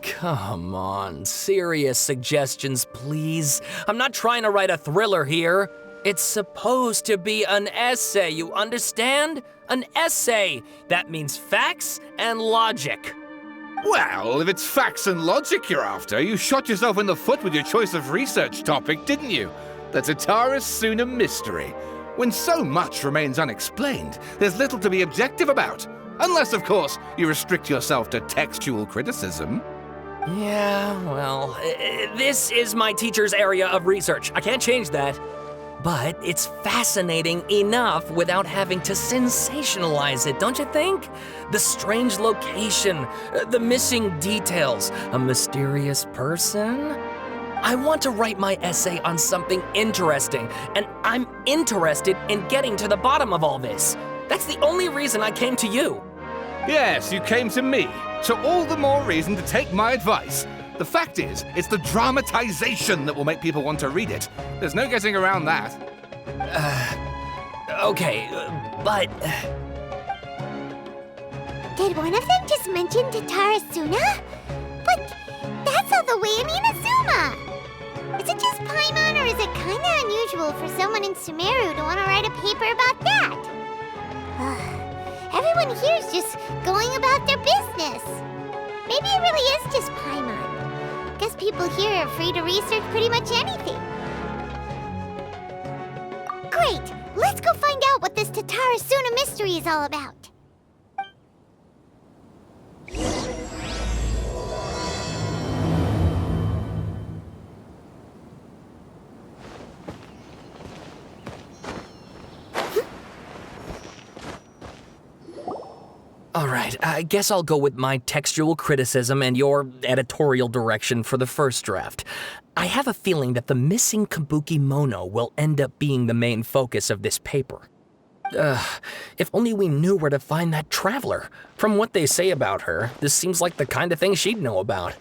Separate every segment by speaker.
Speaker 1: Come on, serious suggestions, please. I'm not trying to write a thriller here. It's supposed to be an essay, you understand? An essay. That means facts and logic.
Speaker 2: Well, if it's facts and logic you're after, you shot yourself in the foot with your choice of research topic, didn't you? The Tatara Suna mystery. When so much remains unexplained, there's little to be objective about. Unless, of course, you restrict yourself to textual criticism.
Speaker 1: Yeah, well, this is my teacher's area of research. I can't change that. But it's fascinating enough without having to sensationalize it, don't you think? The strange location, the missing details, a mysterious person. I want to write my essay on something interesting, and I'm interested in getting to the bottom of all this. That's the only reason I came to you.
Speaker 2: Yes, you came to me, so all the more reason to take my advice. The fact is, it's the dramatization that will make people want to read it. There's no getting around that.
Speaker 1: Okay, but...
Speaker 3: Did one of them just mention Tatara Suna? But that's all the way in Inazuma! Is it just Paimon, or is it kinda unusual for someone in Sumeru to want to write a paper about that? Everyone here's just going about their business. Maybe it really is just Paimon. Guess people here are free to research pretty much anything. Great! Let's go find out what this Tatara Suna mystery is all about.
Speaker 1: All right, I guess I'll go with my textual criticism and your editorial direction for the first draft. I have a feeling that the missing Kabuki Mono will end up being the main focus of this paper. If only we knew where to find that traveler. From what they say about her, this seems like the kind of thing she'd know about.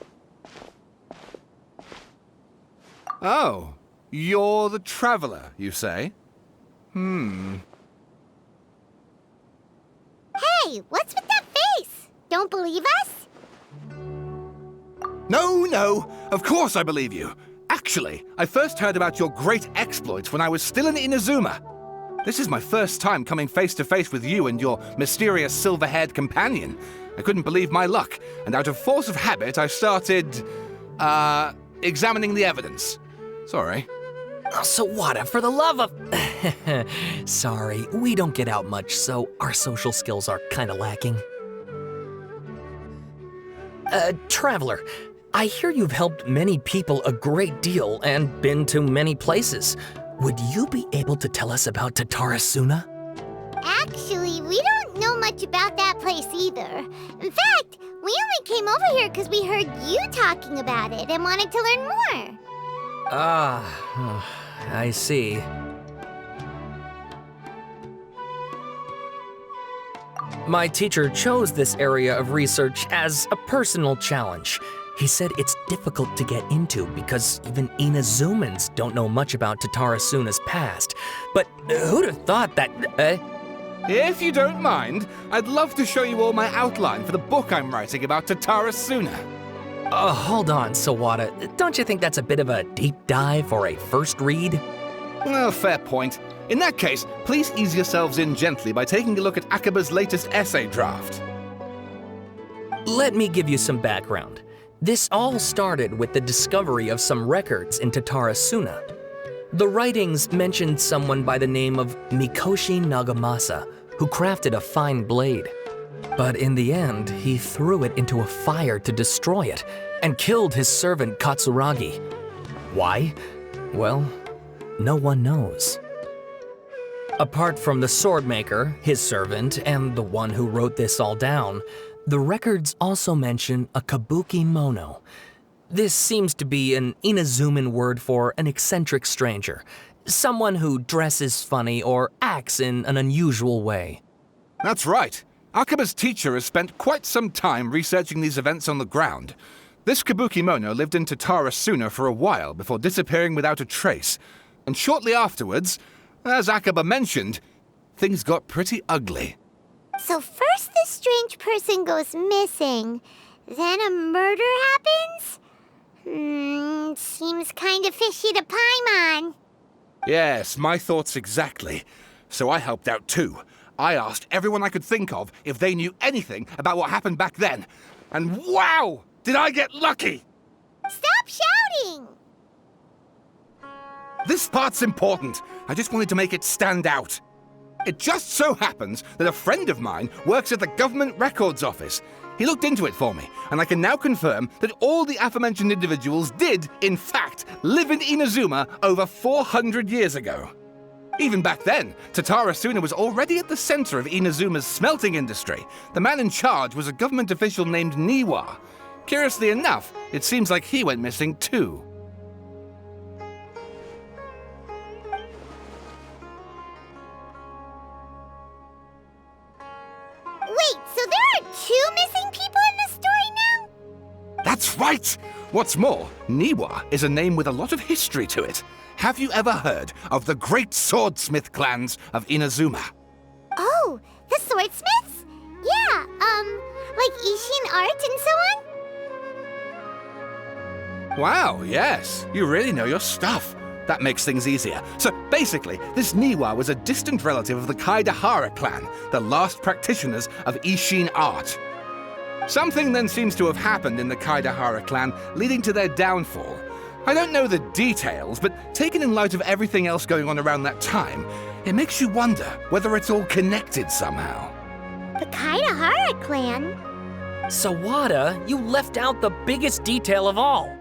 Speaker 2: Oh, you're the traveler, you say?
Speaker 3: Hey, what's with that face? Don't believe us?
Speaker 2: No, of course I believe you. Actually, I first heard about your great exploits when I was still in Inazuma. This is my first time coming face to face with you and your mysterious silver-haired companion. I couldn't believe my luck, and out of force of habit, I started, examining the evidence. Sorry.
Speaker 1: Oh, Sawada, for the love of... Sorry, we don't get out much, so our social skills are kinda lacking. Traveler, I hear you've helped many people a great deal and been to many places. Would you be able to tell us about Tatara Suna?
Speaker 3: Actually, we don't know much about that place either. In fact, we only came over here because we heard you talking about it and wanted to learn more.
Speaker 1: I see. My teacher chose this area of research as a personal challenge. He said it's difficult to get into because even Inazumans don't know much about Tatara Suna's past. But who'd have thought that...
Speaker 2: If you don't mind, I'd love to show you all my outline for the book I'm writing about Tatara Suna.
Speaker 1: Hold on, Sawada. Don't you think that's a bit of a deep dive for a first read?
Speaker 2: Well, fair point. In that case, please ease yourselves in gently by taking a look at Akaba's latest essay draft.
Speaker 1: Let me give you some background. This all started with the discovery of some records in Tatara Suna. The writings mentioned someone by the name of Mikoshi Nagamasa, who crafted a fine blade. But in the end, he threw it into a fire to destroy it, and killed his servant Katsuragi. Why? Well, no one knows. Apart from the swordmaker, his servant, and the one who wrote this all down, the records also mention a kabuki mono. This seems to be an Inazuman word for an eccentric stranger, someone who dresses funny or acts in an unusual way.
Speaker 2: That's right. Akaba's teacher has spent quite some time researching these events on the ground. This Kabukimono lived in Tatarasuna for a while before disappearing without a trace. And shortly afterwards, as Akaba mentioned, things got pretty ugly.
Speaker 3: So first this strange person goes missing, then a murder happens? Seems kinda fishy to Paimon.
Speaker 2: Yes, my thoughts exactly. So I helped out too. I asked everyone I could think of if they knew anything about what happened back then. And wow! Did I get lucky!
Speaker 3: Stop shouting!
Speaker 2: This part's important. I just wanted to make it stand out. It just so happens that a friend of mine works at the government records office. He looked into it for me, and I can now confirm that all the aforementioned individuals did, in fact, live in Inazuma over 400 years ago. Even back then, Tatarasuna was already at the center of Inazuma's smelting industry. The man in charge was a government official named Niwa. Curiously enough, it seems like he went missing too.
Speaker 3: Wait, so there are 2 missing people in the story now?
Speaker 2: That's right! What's more, Niwa is a name with a lot of history to it. Have you ever heard of the great swordsmith clans of Inazuma?
Speaker 3: Oh, the swordsmiths? Yeah, like Ishin art and so on?
Speaker 2: Wow, yes. You really know your stuff. That makes things easier. So basically, this Niwa was a distant relative of the Kaidahara clan, the last practitioners of Ishin art. Something then seems to have happened in the Kaidahara clan, leading to their downfall. I don't know the details, but taken in light of everything else going on around that time, it makes you wonder whether it's all connected somehow.
Speaker 3: The Kaidahara clan?
Speaker 1: Sawada, you left out the biggest detail of all.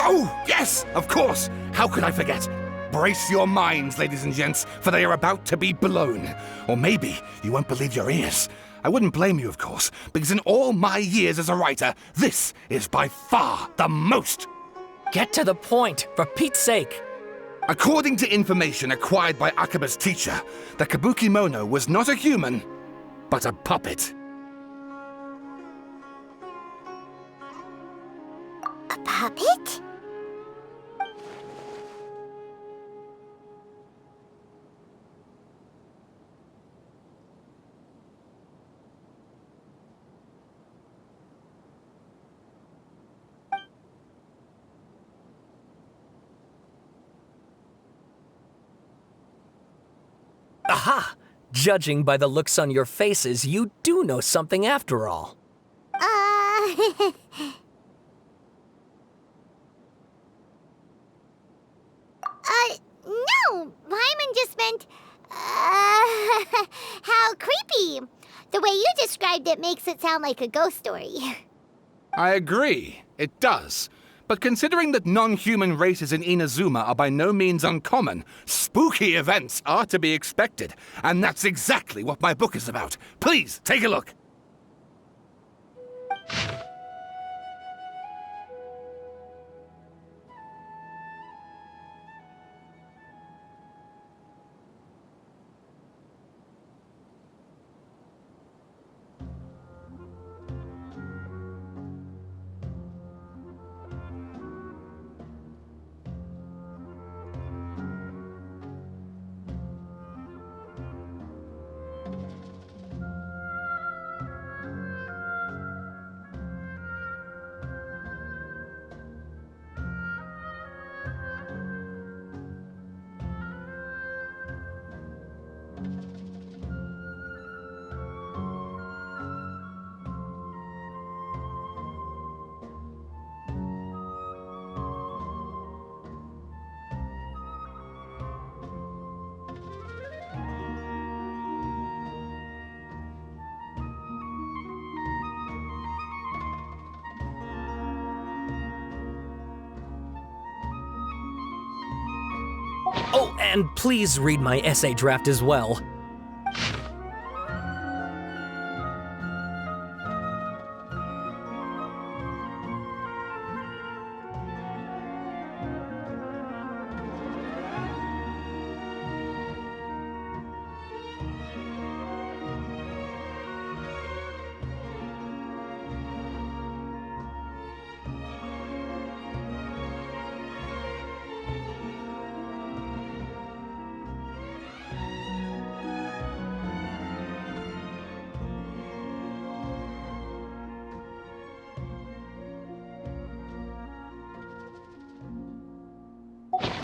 Speaker 2: Oh, yes, of course. How could I forget? Brace your minds, ladies and gents, for they are about to be blown. Or maybe you won't believe your ears. I wouldn't blame you, of course, because in all my years as a writer, this is by far the most.
Speaker 1: Get to the point, for Pete's sake.
Speaker 2: According to information acquired by Akaba's teacher, the Kabukimono was not a human, but a puppet.
Speaker 3: A puppet?
Speaker 1: Aha! Judging by the looks on your faces, you do know something after all.
Speaker 3: No! Paimon just meant, how creepy. The way you described it makes it sound like a ghost story.
Speaker 2: I agree, it does. But considering that non-human races in Inazuma are by no means uncommon, spooky events are to be expected. And that's exactly what my book is about. Please, take a look.
Speaker 1: Oh, and please read my essay draft as well.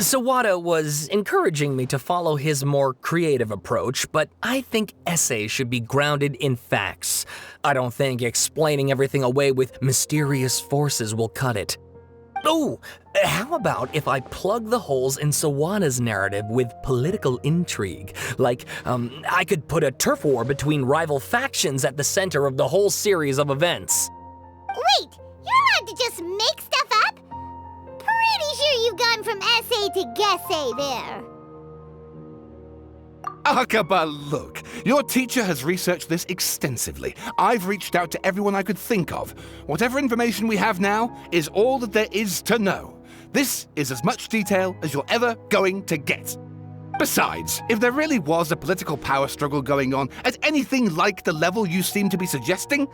Speaker 1: Sawada was encouraging me to follow his more creative approach, but I think essays should be grounded in facts. I don't think explaining everything away with mysterious forces will cut it. Oh, how about if I plug the holes in Sawada's narrative with political intrigue? Like, I could put a turf war between rival factions at the center of the whole series of events.
Speaker 3: Wait, you're allowed to just make stuff up? Pretty sure you've gone from essay to guessay there.
Speaker 2: Akaba, look. Your teacher has researched this extensively. I've reached out to everyone I could think of. Whatever information we have now is all that there is to know. This is as much detail as you're ever going to get. Besides, if there really was a political power struggle going on at anything like the level you seem to be suggesting,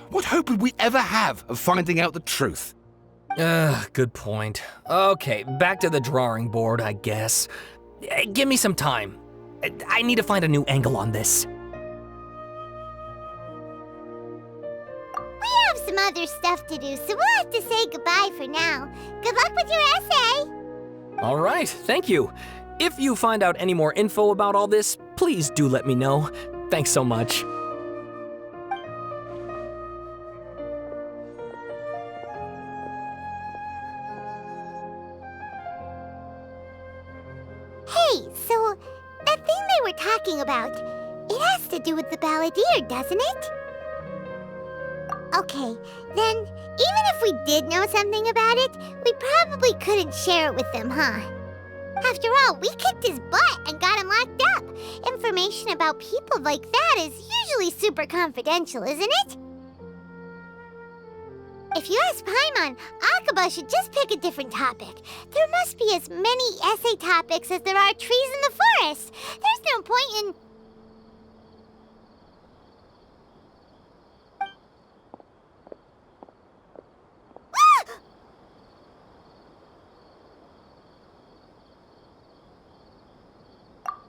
Speaker 2: what hope would we ever have of finding out the truth?
Speaker 1: Good point. Okay, back to the drawing board, I guess. Give me some time. I need to find a new angle on this.
Speaker 3: We have some other stuff to do, so we'll have to say goodbye for now. Good luck with your essay.
Speaker 1: All right, thank you. If you find out any more info about all this, please do let me know. Thanks so much.
Speaker 3: Hey, so that thing they were talking about, it has to do with the balladeer, doesn't it? Okay, then even if we did know something about it, we probably couldn't share it with them, huh? After all, we kicked his butt and got him locked up. Information about people like that is usually super confidential, isn't it? If you ask Paimon, Akaba should just pick a different topic. There must be as many essay topics as there are trees in the forest. There's no point in...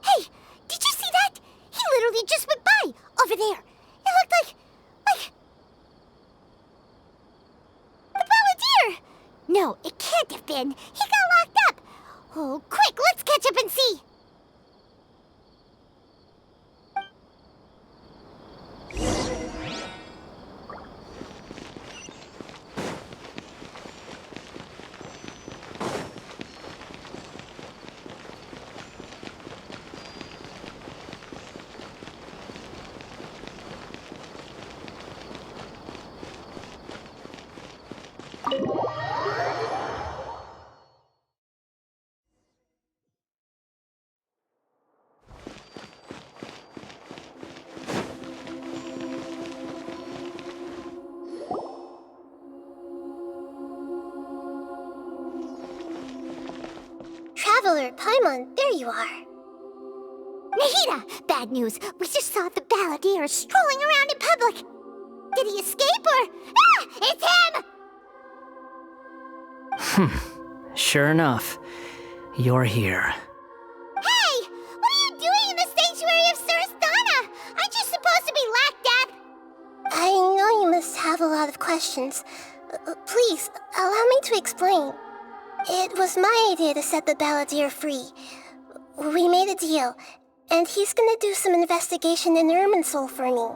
Speaker 3: Hey, did you see that? He literally just went by, over there. It looked like... the balladeer! No, it can't have been. He got locked up. Oh, quick, let's catch up and see. Traveler, Paimon, there you are. Nahida! Bad news. We just saw the balladeer strolling around in public. Did he escape or... Ah! It's him!
Speaker 4: Sure enough, you're here.
Speaker 3: Hey! What are you doing in the sanctuary of Surasthana? Aren't you supposed to be locked up? I know you must have a lot of questions. Please, allow me to explain. It was my idea to set the balladeer free. We made a deal, and he's gonna do some investigation in Irminsul for me.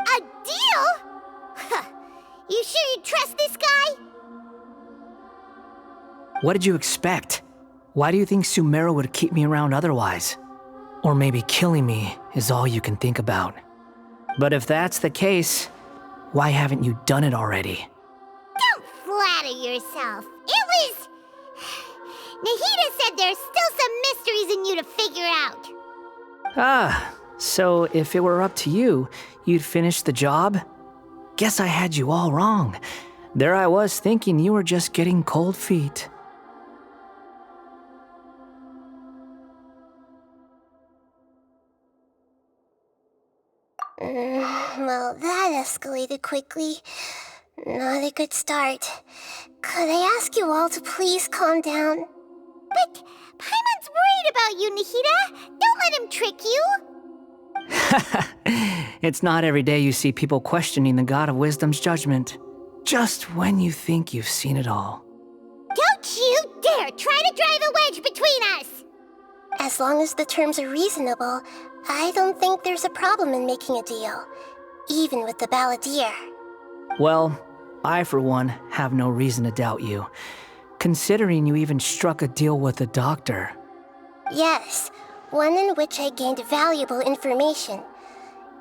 Speaker 3: A deal? Huh. You sure you trust this guy?
Speaker 4: What did you expect? Why do you think Sumeru would keep me around otherwise? Or maybe killing me is all you can think about. But if that's the case, why haven't you done it already?
Speaker 3: Don't flatter yourself. It was... Nahida said there's still some mysteries in you to figure out.
Speaker 4: Ah, so if it were up to you, you'd finish the job? Guess I had you all wrong. There I was thinking you were just getting cold feet.
Speaker 3: Well, that escalated quickly. Not a good start. Could I ask you all to please calm down? But Paimon's worried about you, Nahida. Don't let him trick you.
Speaker 4: It's not every day you see people questioning the God of Wisdom's judgment. Just when you think you've seen it all.
Speaker 3: Don't you dare dare try to drive a wedge between us! As long as the terms are reasonable, I don't think there's a problem in making a deal, even with the Balladeer.
Speaker 4: Well, I for one have no reason to doubt you, considering you even struck a deal with the doctor.
Speaker 3: Yes, one in which I gained valuable information.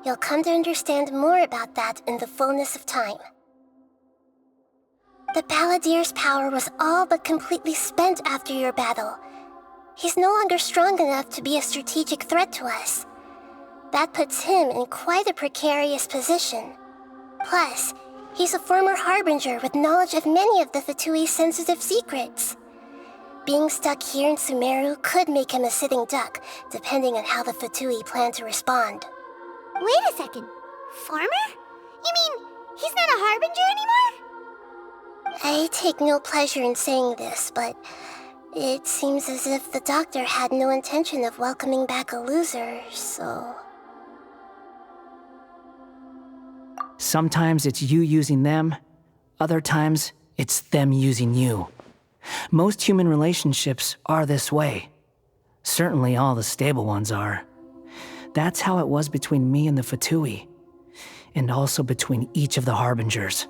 Speaker 3: You'll come to understand more about that in the fullness of time. The Balladeer's power was all but completely spent after your battle. He's no longer strong enough to be a strategic threat to us. That puts him in quite a precarious position. Plus, he's a former Harbinger with knowledge of many of the Fatui's sensitive secrets. Being stuck here in Sumeru could make him a sitting duck, depending on how the Fatui plan to respond. Wait a second. Former? You mean he's not a Harbinger anymore? I take no pleasure in saying this, but it seems as if the doctor had no intention of welcoming back a loser, so...
Speaker 4: Sometimes it's you using them, other times it's them using you. Most human relationships are this way. Certainly all the stable ones are. That's how it was between me and the Fatui, and also between each of the Harbingers.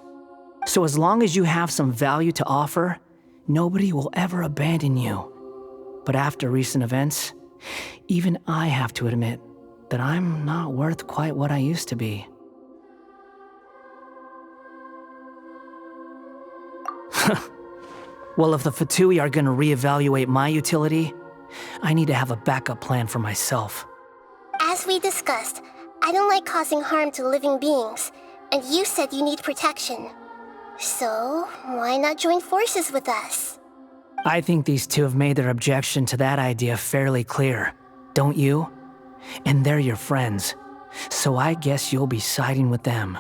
Speaker 4: So as long as you have some value to offer, nobody will ever abandon you. But after recent events, even I have to admit that I'm not worth quite what I used to be. Well, if the Fatui are gonna reevaluate my utility, I need to have a backup plan for myself.
Speaker 3: As we discussed, I don't like causing harm to living beings, and you said you need protection. So, why not join forces with us?
Speaker 4: I think these two have made their objection to that idea fairly clear, don't you? And they're your friends, so I guess you'll be siding with them.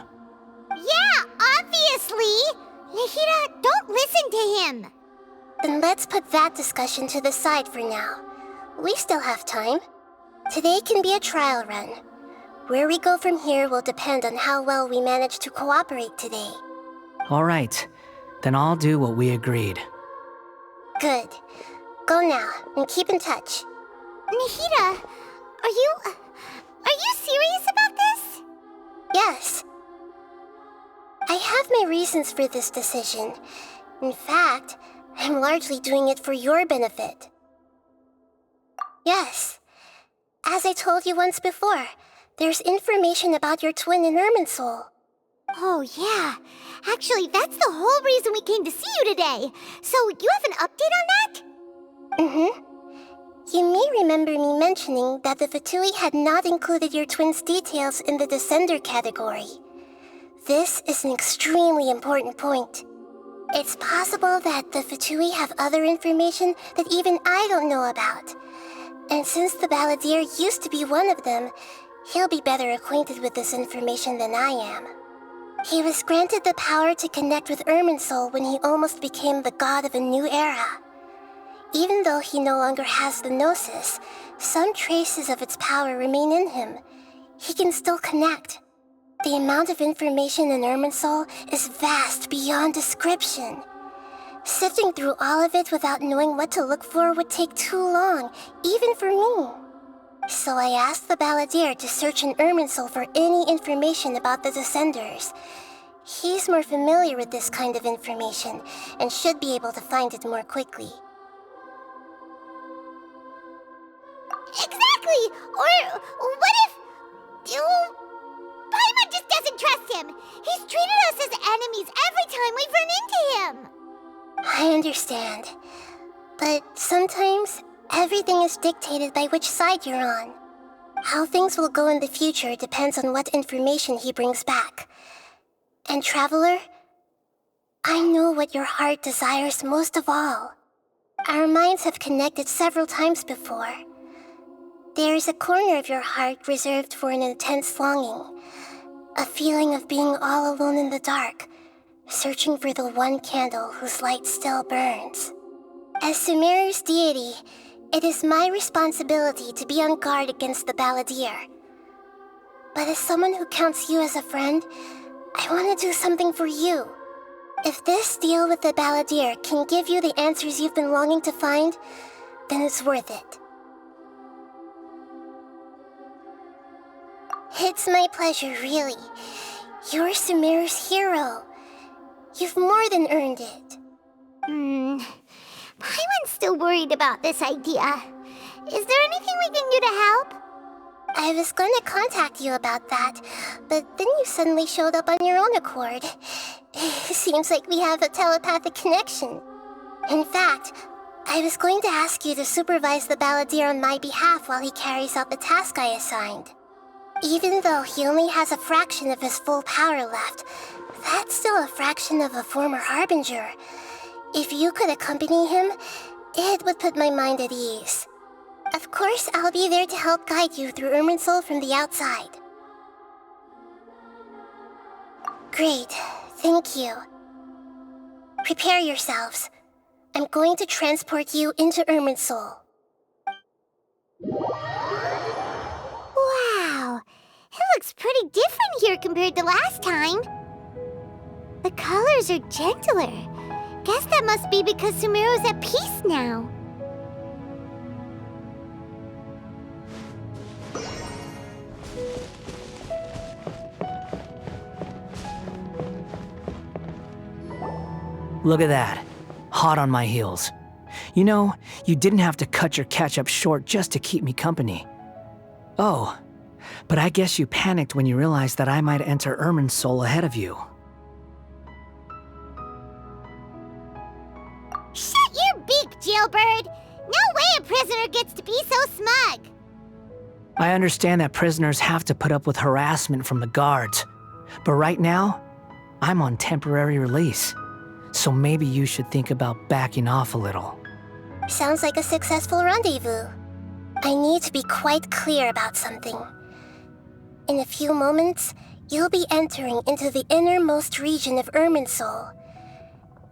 Speaker 3: Yeah, obviously! Nahida, don't listen to him! Then let's put that discussion to the side for now. We still have time. Today can be a trial run. Where we go from here will depend on how well we manage to cooperate today.
Speaker 4: All right, then I'll do what we agreed.
Speaker 3: Good. Go now, and keep in touch. Nahida, are you serious about this? Yes. I have my reasons for this decision. In fact, I'm largely doing it for your benefit. Yes. As I told you once before, there's information about your twin in Irminsul. Oh, yeah. Actually, that's the whole reason we came to see you today. So, you have an update on that? Mm-hmm. You may remember me mentioning that the Fatui had not included your twin's details in the Descender category. This is an extremely important point. It's possible that the Fatui have other information that even I don't know about. And since the Balladeer used to be one of them, he'll be better acquainted with this information than I am. He was granted the power to connect with Irminsul when he almost became the god of a new era. Even though he no longer has the Gnosis, some traces of its power remain in him. He can still connect. The amount of information in Irminsul is vast beyond description. Sifting through all of it without knowing what to look for would take too long, even for me. So I asked the Balladeer to search in Irminsul for any information about the Descenders. He's more familiar with this kind of information, and should be able to find it more quickly. Exactly! Or what if... Paimon just doesn't trust him! He's treated us as enemies every time we've run into him! I understand. But sometimes, everything is dictated by which side you're on. How things will go in the future depends on what information he brings back. And Traveler, I know what your heart desires most of all. Our minds have connected several times before. There is a corner of your heart reserved for an intense longing. A feeling of being all alone in the dark, searching for the one candle whose light still burns. As Sumeru's deity, it is my responsibility to be on guard against the Balladeer. But as someone who counts you as a friend, I want to do something for you.
Speaker 5: If this deal with the Balladeer can give you the answers you've been longing to find, then it's worth it. It's my pleasure, really. You're Sumeru's hero. You've more than earned it.
Speaker 3: Paimon's still worried about this idea. Is there anything we can do to help?
Speaker 5: I was going to contact you about that, but then you suddenly showed up on your own accord. Seems like we have a telepathic connection. In fact, I was going to ask you to supervise the Balladeer on my behalf while he carries out the task I assigned. Even though he only has a fraction of his full power left, that's still a fraction of a former Harbinger. If you could accompany him, it would put my mind at ease. Of course, I'll be there to help guide you through Irminsul from the outside. Great, thank you. Prepare yourselves. I'm going to transport you into Irminsul.
Speaker 3: Wow, it looks pretty different here compared to last time. The colors are gentler. Guess that must be because Sumeru's at peace now.
Speaker 4: Look at that. Hot on my heels. You know, you didn't have to cut your catch-up short just to keep me company. Oh, but I guess you panicked when you realized that I might enter Irminsul ahead of you.
Speaker 3: Shut your beak, jailbird! No way a prisoner gets to be so smug!
Speaker 4: I understand that prisoners have to put up with harassment from the guards, but right now, I'm on temporary release. So maybe you should think about backing off a little.
Speaker 5: Sounds like a successful rendezvous. I need to be quite clear about something. In a few moments, you'll be entering into the innermost region of Irminsul.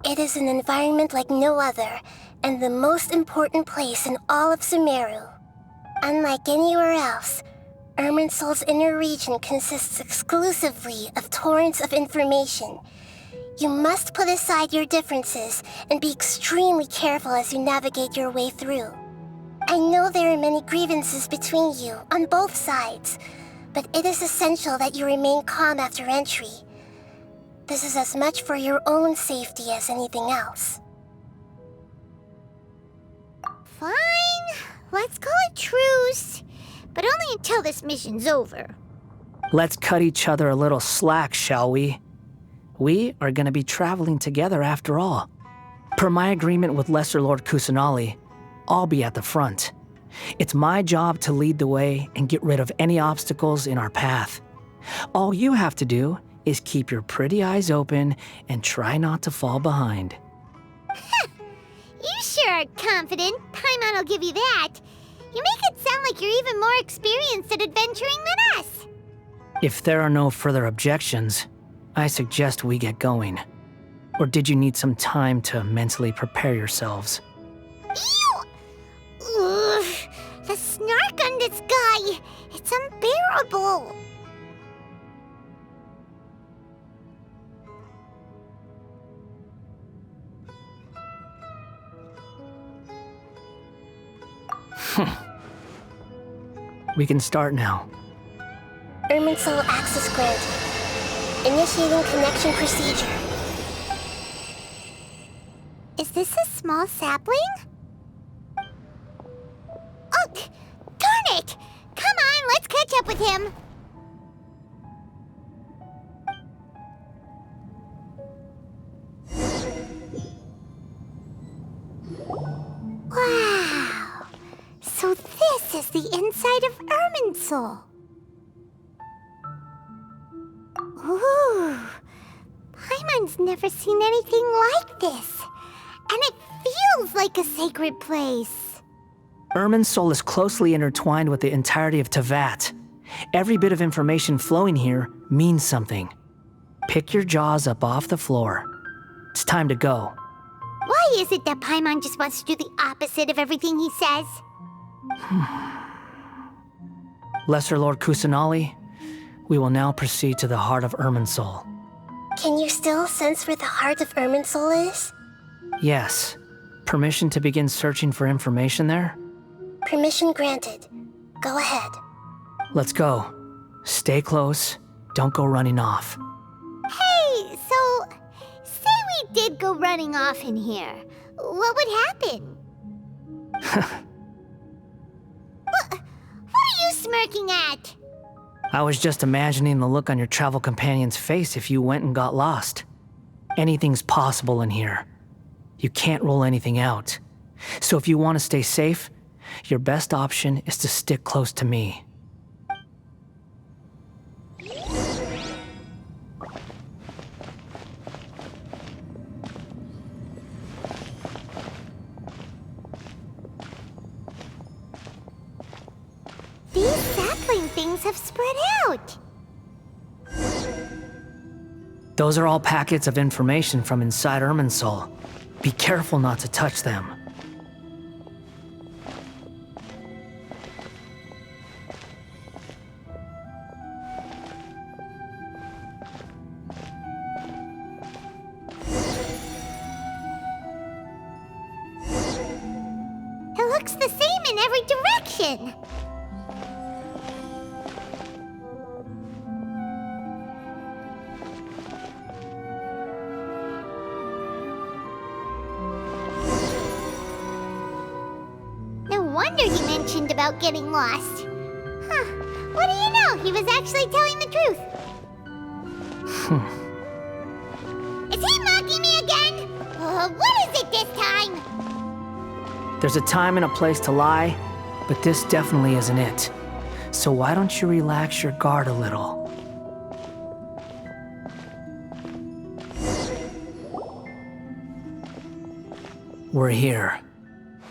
Speaker 5: It is an environment like no other, and the most important place in all of Sumeru. Unlike anywhere else, Irminsul's inner region consists exclusively of torrents of information. You must put aside your differences and be extremely careful as you navigate your way through. I know there are many grievances between you on both sides, but it is essential that you remain calm after entry. This is as much for your own safety as anything else.
Speaker 3: Fine, let's call it truce, but only until this mission's over.
Speaker 4: Let's cut each other a little slack, shall we? We are going to be traveling together after all. Per my agreement with Lesser Lord Kusanali, I'll be at the front. It's my job to lead the way and get rid of any obstacles in our path. All you have to do is keep your pretty eyes open and try not to fall behind.
Speaker 3: You sure are confident. Paimon will give you that. You make it sound like you're even more experienced at adventuring than us.
Speaker 4: If there are no further objections, I suggest we get going. Or did you need some time to mentally prepare yourselves?
Speaker 3: Ew! Ugh, the snark on this guy, it's unbearable.
Speaker 4: We can start now.
Speaker 5: Irminsul access granted. Initiating connection procedure.
Speaker 3: Is this a small sapling? Oh, darn it! Come on, let's catch up with him. Wow! So this is the inside of Irminsul. Ooh, Paimon's never seen anything like this. And it feels like a sacred place.
Speaker 4: Irminsul is closely intertwined with the entirety of Teyvat. Every bit of information flowing here means something. Pick your jaws up off the floor. It's time to go.
Speaker 3: Why is it that Paimon just wants to do the opposite of everything he says?
Speaker 4: Lesser Lord Kusanali, we will now proceed to the heart of Irminsul.
Speaker 5: Can you still sense where the heart of Irminsul is?
Speaker 4: Yes. Permission to begin searching for information there?
Speaker 5: Permission granted. Go ahead.
Speaker 4: Let's go. Stay close. Don't go running off.
Speaker 3: Hey, so say we did go running off in here. What would happen? What are you smirking at?
Speaker 4: I was just imagining the look on your travel companion's face if you went and got lost. Anything's possible in here. You can't rule anything out. So if you want to stay safe, your best option is to stick close to me.
Speaker 3: These sapling things have spread out.
Speaker 4: Those are all packets of information from inside Irminsul. Be careful not to touch them.
Speaker 3: It looks the same in every direction. No wonder he mentioned about getting lost. Huh. What do you know? He was actually telling the truth. Is he mocking me again? What is it this time?
Speaker 4: There's a time and a place to lie, but this definitely isn't it. So why don't you relax your guard a little? We're here.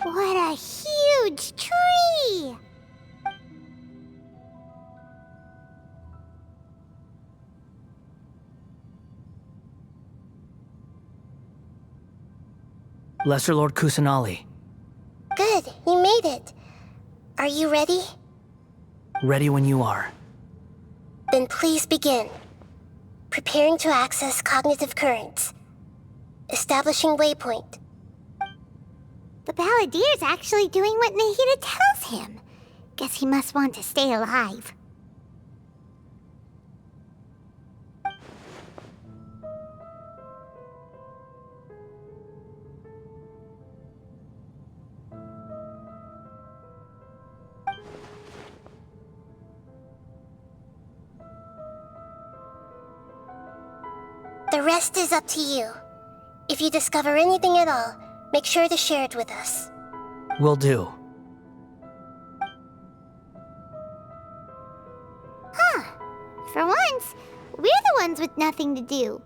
Speaker 3: What a huge tree!
Speaker 4: Lesser Lord Kusanali,
Speaker 5: Good, you made it. Are you ready?
Speaker 4: ready when you are.
Speaker 5: Then please begin. Preparing to access cognitive currents. Establishing waypoint.
Speaker 3: The Balladier's actually doing what Nahida tells him. Guess he must want to stay alive.
Speaker 5: The rest is up to you. If you discover anything at all, make sure to share it with us.
Speaker 4: Will do.
Speaker 3: Huh. For once, we're the ones with nothing to do.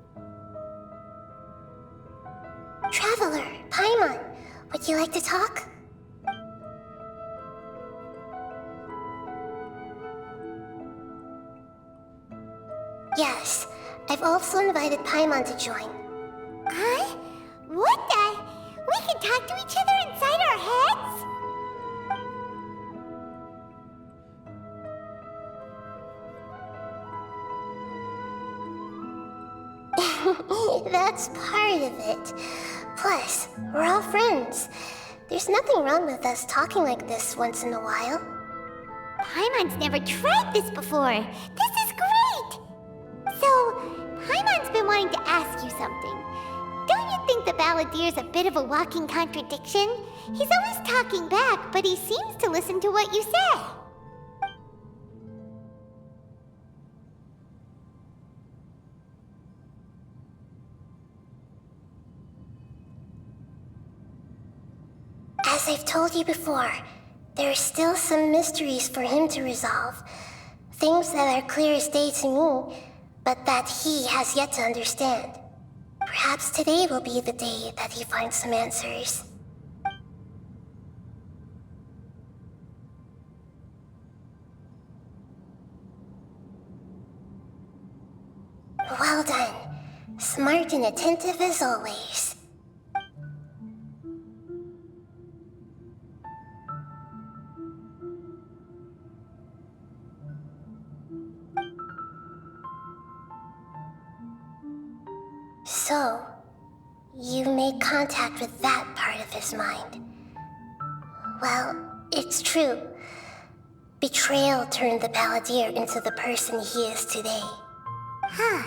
Speaker 5: Traveler, Paimon, would you like to talk? Yes, I've also invited Paimon to join.
Speaker 3: Huh? What the? We can talk to each other inside our heads?
Speaker 5: That's part of it. Plus, we're all friends. There's nothing wrong with us talking like this once in a while.
Speaker 3: Paimon's never tried this before. This is great! So, Paimon's been wanting to ask you something. Don't you think the Balladier's a bit of a walking contradiction? He's always talking back, but he seems to listen to what you say.
Speaker 5: As I've told you before, there are still some mysteries for him to resolve. Things that are clear as day to me, but that he has yet to understand. Perhaps today will be the day that he finds some answers. Well done. Smart and attentive as always. So, you made contact with that part of his mind. Well, it's true. Betrayal turned the Balladeer into the person he is today.
Speaker 3: Huh.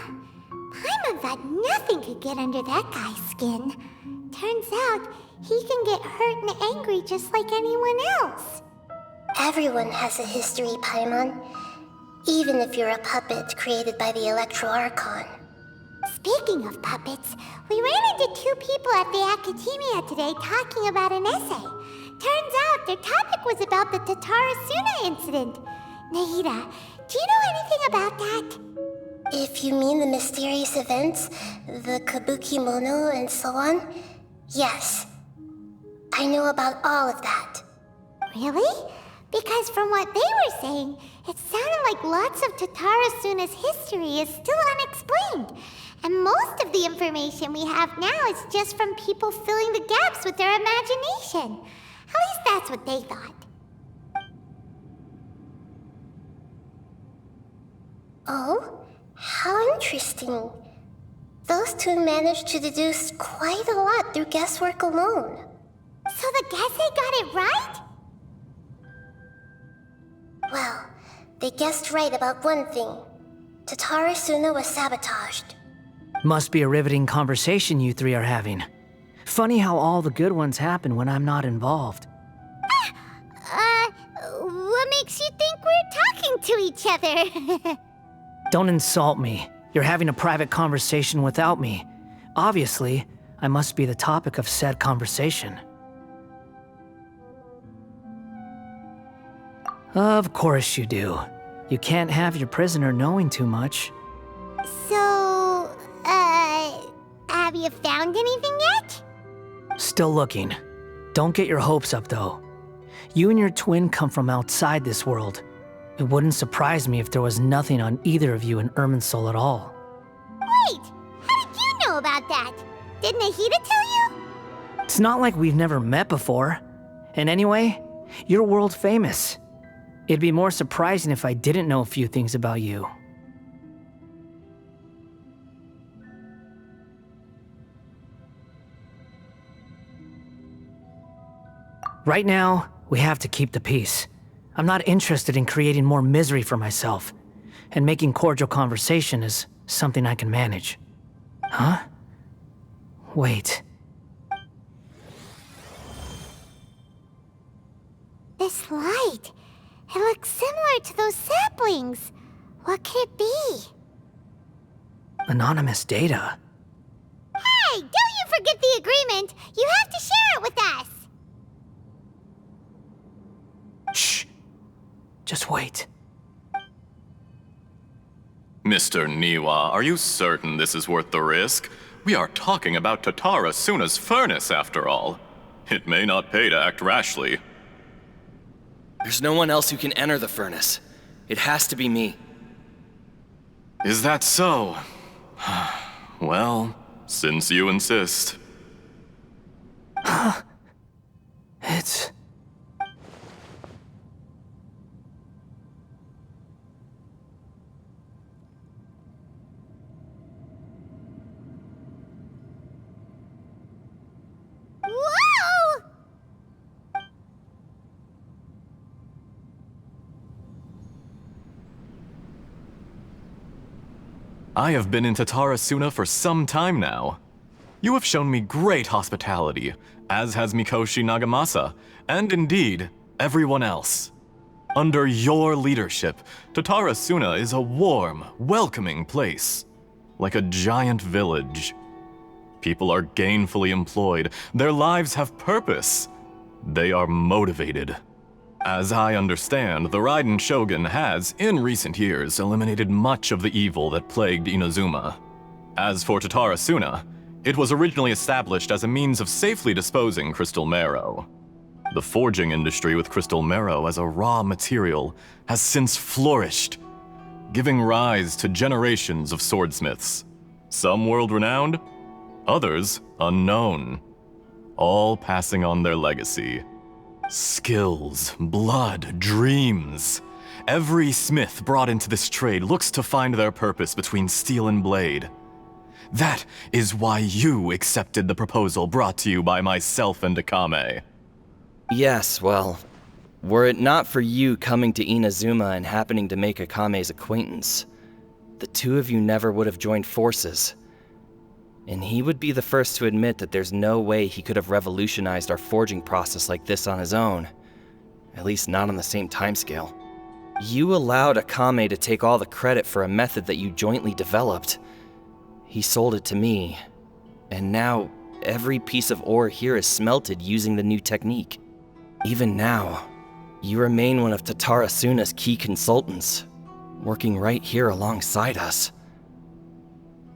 Speaker 3: Paimon thought nothing could get under that guy's skin. Turns out, he can get hurt and angry just like anyone else.
Speaker 5: Everyone has a history, Paimon. Even if you're a puppet created by the Electro Archon.
Speaker 3: Speaking of puppets, we ran into two people at the Academia today talking about an essay. Turns out their topic was about the Tatarasuna incident. Nahida, do you know anything about that?
Speaker 5: If you mean the mysterious events, the Kabuki Mono and so on, yes. I know about all of that.
Speaker 3: Really? Because from what they were saying, it sounded like lots of Tatarasuna's history is still unexplained. And most of the information we have now is just from people filling the gaps with their imagination. At least that's what they thought.
Speaker 5: Oh? How interesting. Those two managed to deduce quite a lot through guesswork alone.
Speaker 3: So the Gesse got it right?
Speaker 5: Well, they guessed right about one thing. Tatarasuna was sabotaged.
Speaker 4: Must be a riveting conversation you three are having. Funny how all the good ones happen when I'm not involved.
Speaker 3: What makes you think we're talking to each other?
Speaker 4: Don't insult me. You're having a private conversation without me. Obviously, I must be the topic of said conversation. Of course you do. You can't have your prisoner knowing too much.
Speaker 3: So, have you found anything yet?
Speaker 4: Still looking. Don't get your hopes up, though. You and your twin come from outside this world. It wouldn't surprise me if there was nothing on either of you in Irminsul at all.
Speaker 3: Wait! How did you know about that? Did Nahida tell you?
Speaker 4: It's not like we've never met before. And anyway, you're world famous. It'd be more surprising if I didn't know a few things about you. Right now, we have to keep the peace. I'm not interested in creating more misery for myself, and making cordial conversation is something I can manage. Huh? Wait.
Speaker 3: This light. It looks similar to those saplings. What could it be?
Speaker 4: Anonymous data.
Speaker 3: Hey, don't you forget the agreement! You have to share it with us!
Speaker 4: Shh. Just wait.
Speaker 6: Mr. Niwa, are you certain this is worth the risk? We are talking about Tatarasuna's furnace, after all. It may not pay to act rashly.
Speaker 7: There's no one else who can enter the furnace. It has to be me.
Speaker 6: Is that so? Well, since you insist.
Speaker 4: It's...
Speaker 3: Whoa!
Speaker 6: I have been in Tatarasuna for some time now. You have shown me great hospitality, as has Mikoshi Nagamasa, and indeed, everyone else. Under your leadership, Tatarasuna is a warm, welcoming place, like a giant village. People are gainfully employed, their lives have purpose. They are motivated. As I understand, the Raiden Shogun has, in recent years, eliminated much of the evil that plagued Inazuma. As for Tatarasuna, it was originally established as a means of safely disposing crystal marrow. The forging industry with crystal marrow as a raw material has since flourished, giving rise to generations of swordsmiths. Some world-renowned, others unknown, all passing on their legacy. Skills, blood, dreams. Every smith brought into this trade looks to find their purpose between steel and blade. That is why you accepted the proposal brought to you by myself and Akame.
Speaker 7: Yes, well, were it not for you coming to Inazuma and happening to make Akame's acquaintance, the two of you never would have joined forces. And he would be the first to admit that there's no way he could have revolutionized our forging process like this on his own. At least not on the same timescale. You allowed Akame to take all the credit for a method that you jointly developed. He sold it to me, and now every piece of ore here is smelted using the new technique. Even now, you remain one of Tatara Suna's key consultants, working right here alongside us.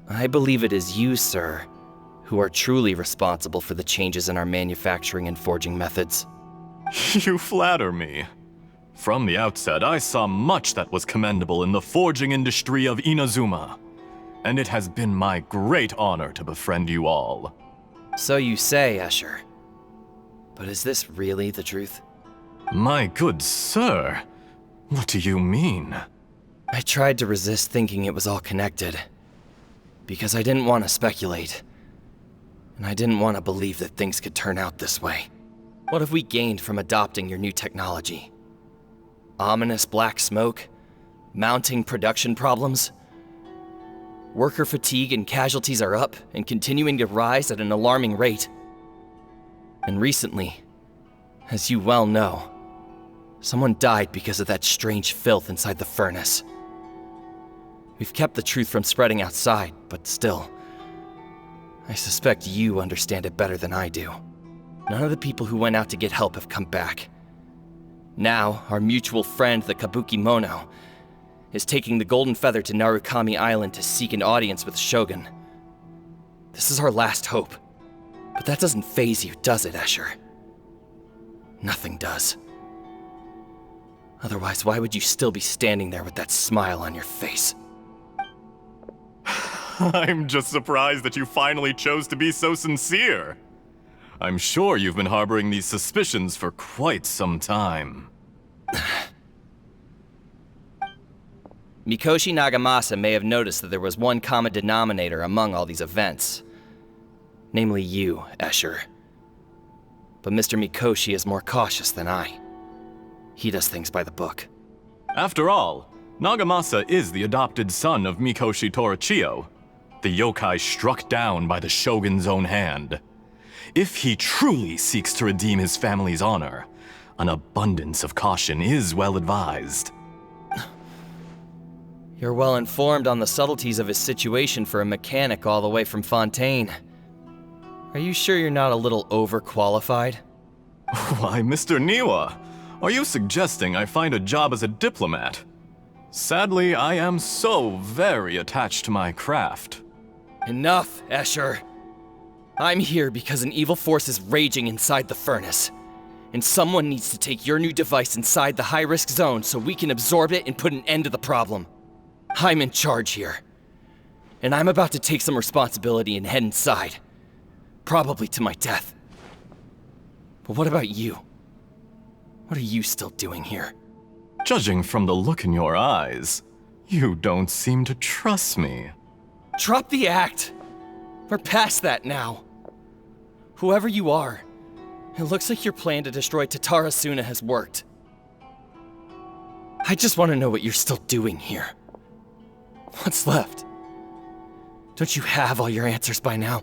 Speaker 7: I believe it is you, sir, who are truly responsible for the changes in our manufacturing and forging methods.
Speaker 6: You flatter me. From the outset, I saw much that was commendable in the forging industry of Inazuma, and it has been my great honor to befriend you all.
Speaker 7: So you say, Escher. But is this really the truth?
Speaker 6: My good sir, what do you mean?
Speaker 7: I tried to resist thinking it was all connected, because I didn't want to speculate, and I didn't want to believe that things could turn out this way. What have we gained from adopting your new technology? Ominous black smoke? Mounting production problems? Worker fatigue and casualties are up and continuing to rise at an alarming rate. And recently, as you well know, someone died because of that strange filth inside the furnace. We've kept the truth from spreading outside, but still, I suspect you understand it better than I do. None of the people who went out to get help have come back. Now, our mutual friend, the Kabuki Mono, is taking the Golden Feather to Narukami Island to seek an audience with Shogun. This is our last hope. But that doesn't faze you, does it, Escher? Nothing does. Otherwise, why would you still be standing there with that smile on your face?
Speaker 6: I'm just surprised that you finally chose to be so sincere. I'm sure you've been harboring these suspicions for quite some time.
Speaker 7: Mikoshi Nagamasa may have noticed that there was one common denominator among all these events. Namely you, Escher. But Mr. Mikoshi is more cautious than I. He does things by the book.
Speaker 6: After all, Nagamasa is the adopted son of Mikoshi Torichio, the yokai struck down by the Shogun's own hand. If he truly seeks to redeem his family's honor, an abundance of caution is well advised.
Speaker 7: You're well informed on the subtleties of his situation for a mechanic all the way from Fontaine. Are you sure you're not a little overqualified?
Speaker 6: Why, Mr. Niwa, are you suggesting I find a job as a diplomat? Sadly, I am so very attached to my craft.
Speaker 7: Enough, Escher. I'm here because an evil force is raging inside the furnace. And someone needs to take your new device inside the high-risk zone so we can absorb it and put an end to the problem. I'm in charge here. And I'm about to take some responsibility and head inside. Probably to my death. But what about you? What are you still doing here?
Speaker 6: Judging from the look in your eyes, you don't seem to trust me.
Speaker 7: Drop the act! We're past that now. Whoever you are, it looks like your plan to destroy Tatara Suna has worked. I just want to know what you're still doing here. What's left? Don't you have all your answers by now?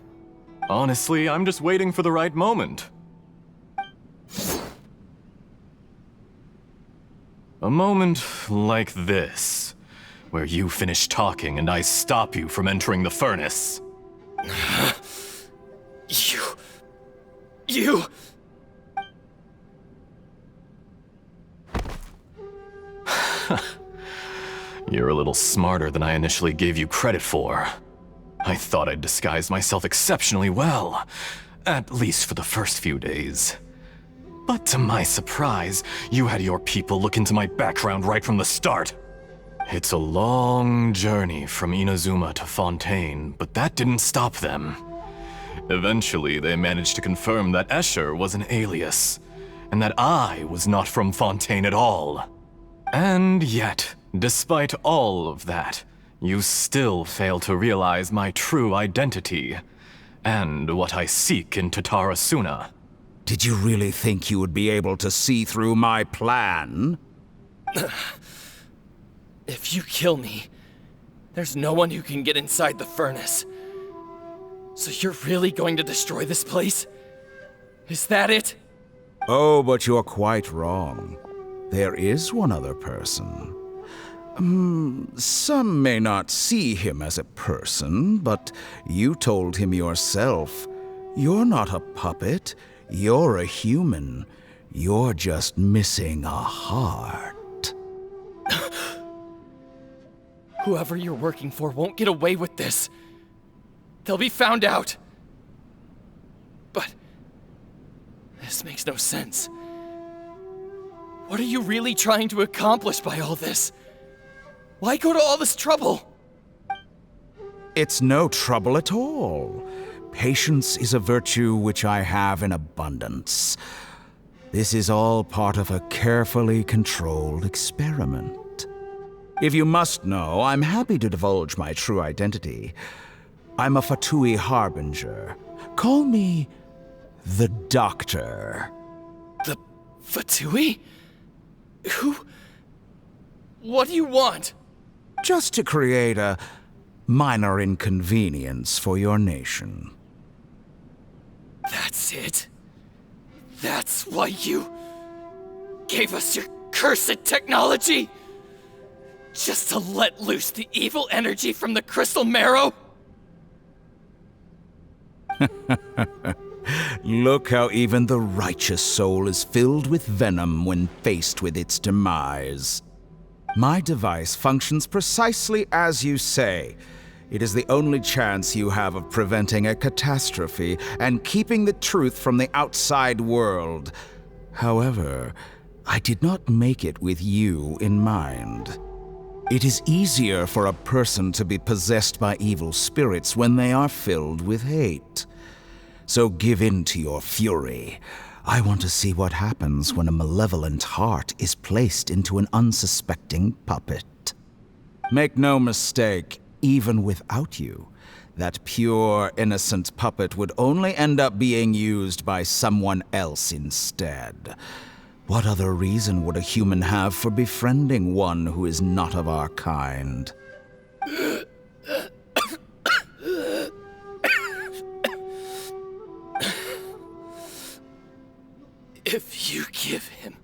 Speaker 6: Honestly, I'm just waiting for the right moment. A moment like this, where you finish talking and I stop you from entering the furnace.
Speaker 7: You...
Speaker 6: You're a little smarter than I initially gave you credit for. I thought I'd disguised myself exceptionally well, at least for the first few days. But to my surprise, you had your people look into my background right from the start. It's a long journey from Inazuma to Fontaine, but that didn't stop them. Eventually, they managed to confirm that Escher was an alias, and that I was not from Fontaine at all. And yet, despite all of that, you still fail to realize my true identity, and what I seek in Tatarasuna.
Speaker 8: Did you really think you would be able to see through my plan?
Speaker 7: If you kill me, there's no one who can get inside the furnace. So you're really going to destroy this place? Is that it?
Speaker 8: Oh, but you're quite wrong. There is one other person. Some may not see him as a person, but you told him yourself. You're not a puppet. You're a human. You're just missing a heart.
Speaker 7: Whoever you're working for won't get away with this. They'll be found out. But this makes no sense. What are you really trying to accomplish by all this? Why go to all this trouble?
Speaker 8: It's no trouble at all. Patience is a virtue which I have in abundance. This is all part of a carefully controlled experiment. If you must know, I'm happy to divulge my true identity. I'm a Fatui Harbinger. Call me the Doctor.
Speaker 7: The Fatui? Who? What do you want?
Speaker 8: Just to create a minor inconvenience for your nation.
Speaker 7: That's it? That's why you gave us your cursed technology? Just to let loose the evil energy from the crystal marrow?
Speaker 8: Look how even the righteous soul is filled with venom when faced with its demise. My device functions precisely as you say. It is the only chance you have of preventing a catastrophe and keeping the truth from the outside world. However, I did not make it with you in mind. It is easier for a person to be possessed by evil spirits when they are filled with hate. So give in to your fury. I want to see what happens when a malevolent heart is placed into an unsuspecting puppet. Make no mistake, even without you, that pure, innocent puppet would only end up being used by someone else instead. What other reason would a human have for befriending one who is not of our kind?
Speaker 7: If you give him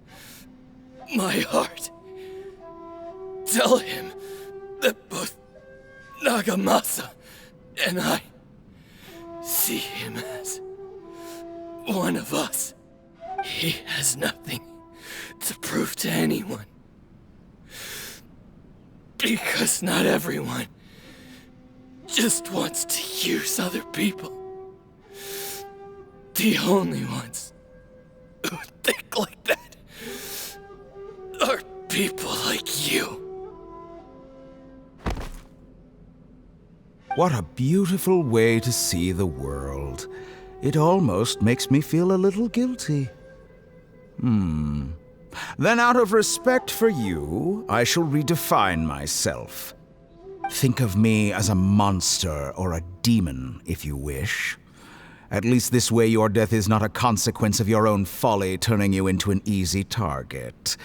Speaker 7: my heart, tell him that both Nagamasa and I see him as one of us. He has nothing to prove to anyone. Because not everyone just wants to use other people. The only ones who think like that are people like you.
Speaker 8: What a beautiful way to see the world. It almost makes me feel a little guilty. Then out of respect for you, I shall redefine myself. Think of me as a monster or a demon, if you wish. At least this way your death is not a consequence of your own folly turning you into an easy target.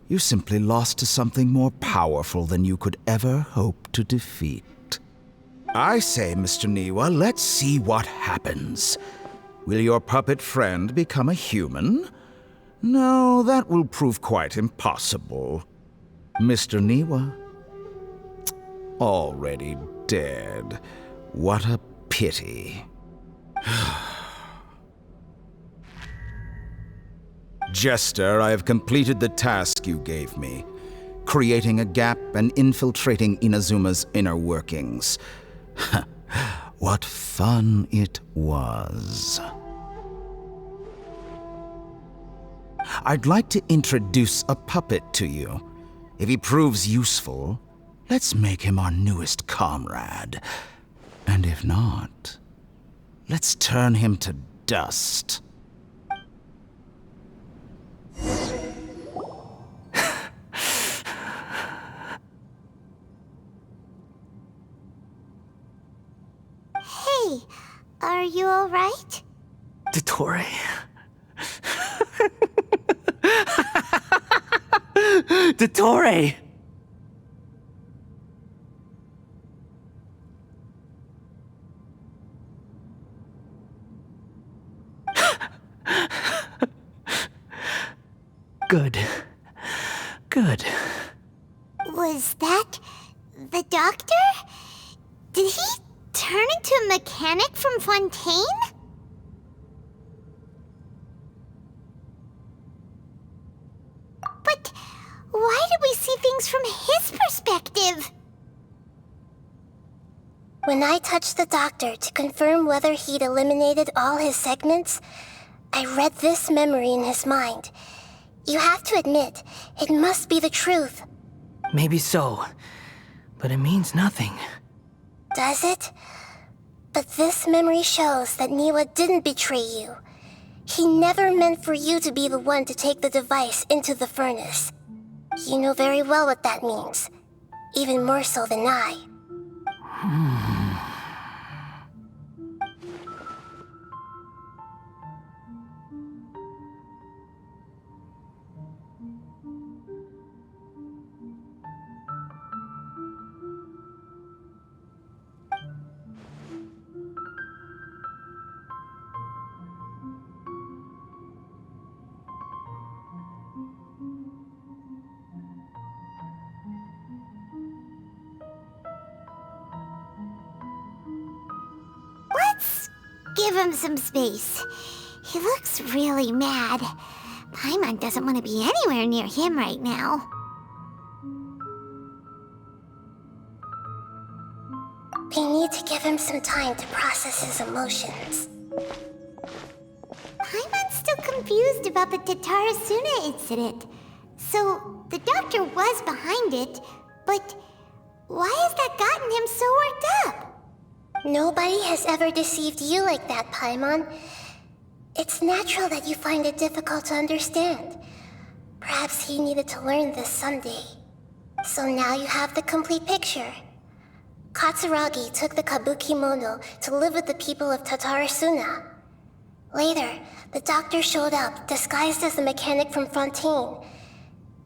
Speaker 8: You simply lost to something more powerful than you could ever hope to defeat. I say, Mr. Niwa, let's see what happens. Will your puppet friend become a human? No, that will prove quite impossible. Mr. Niwa? Already dead. What a pity. Jester, I have completed the task you gave me, creating a gap and infiltrating Inazuma's inner workings. What fun it was. I'd like to introduce a puppet to you. If he proves useful, let's make him our newest comrade. And if not, let's turn him to dust.
Speaker 3: Are you alright?
Speaker 4: Dottore? Dottore! Good. Good.
Speaker 3: Was that the doctor? Did he turn into a mechanic from Fontaine? But why did we see things from his perspective?
Speaker 5: When I touched the doctor to confirm whether he'd eliminated all his segments, I read this memory in his mind. You have to admit, it must be the truth.
Speaker 4: Maybe so, but it means nothing.
Speaker 5: Does it? But this memory shows that Niwa didn't betray you. He never meant for you to be the one to take the device into the furnace. You know very well what that means, even more so than I.
Speaker 3: Let's give him some space. He looks really mad. Paimon doesn't want to be anywhere near him right now.
Speaker 5: We need to give him some time to process his emotions.
Speaker 3: Paimon's still confused about the Tatarasuna incident. So, the doctor was behind it, but why has that gotten him so worked up?
Speaker 5: Nobody has ever deceived you like that, Paimon. It's natural that you find it difficult to understand. Perhaps he needed to learn this someday. So now you have the complete picture. Katsuragi took the kabuki mono to live with the people of Tatarasuna. Later, the doctor showed up disguised as a mechanic from Fontaine.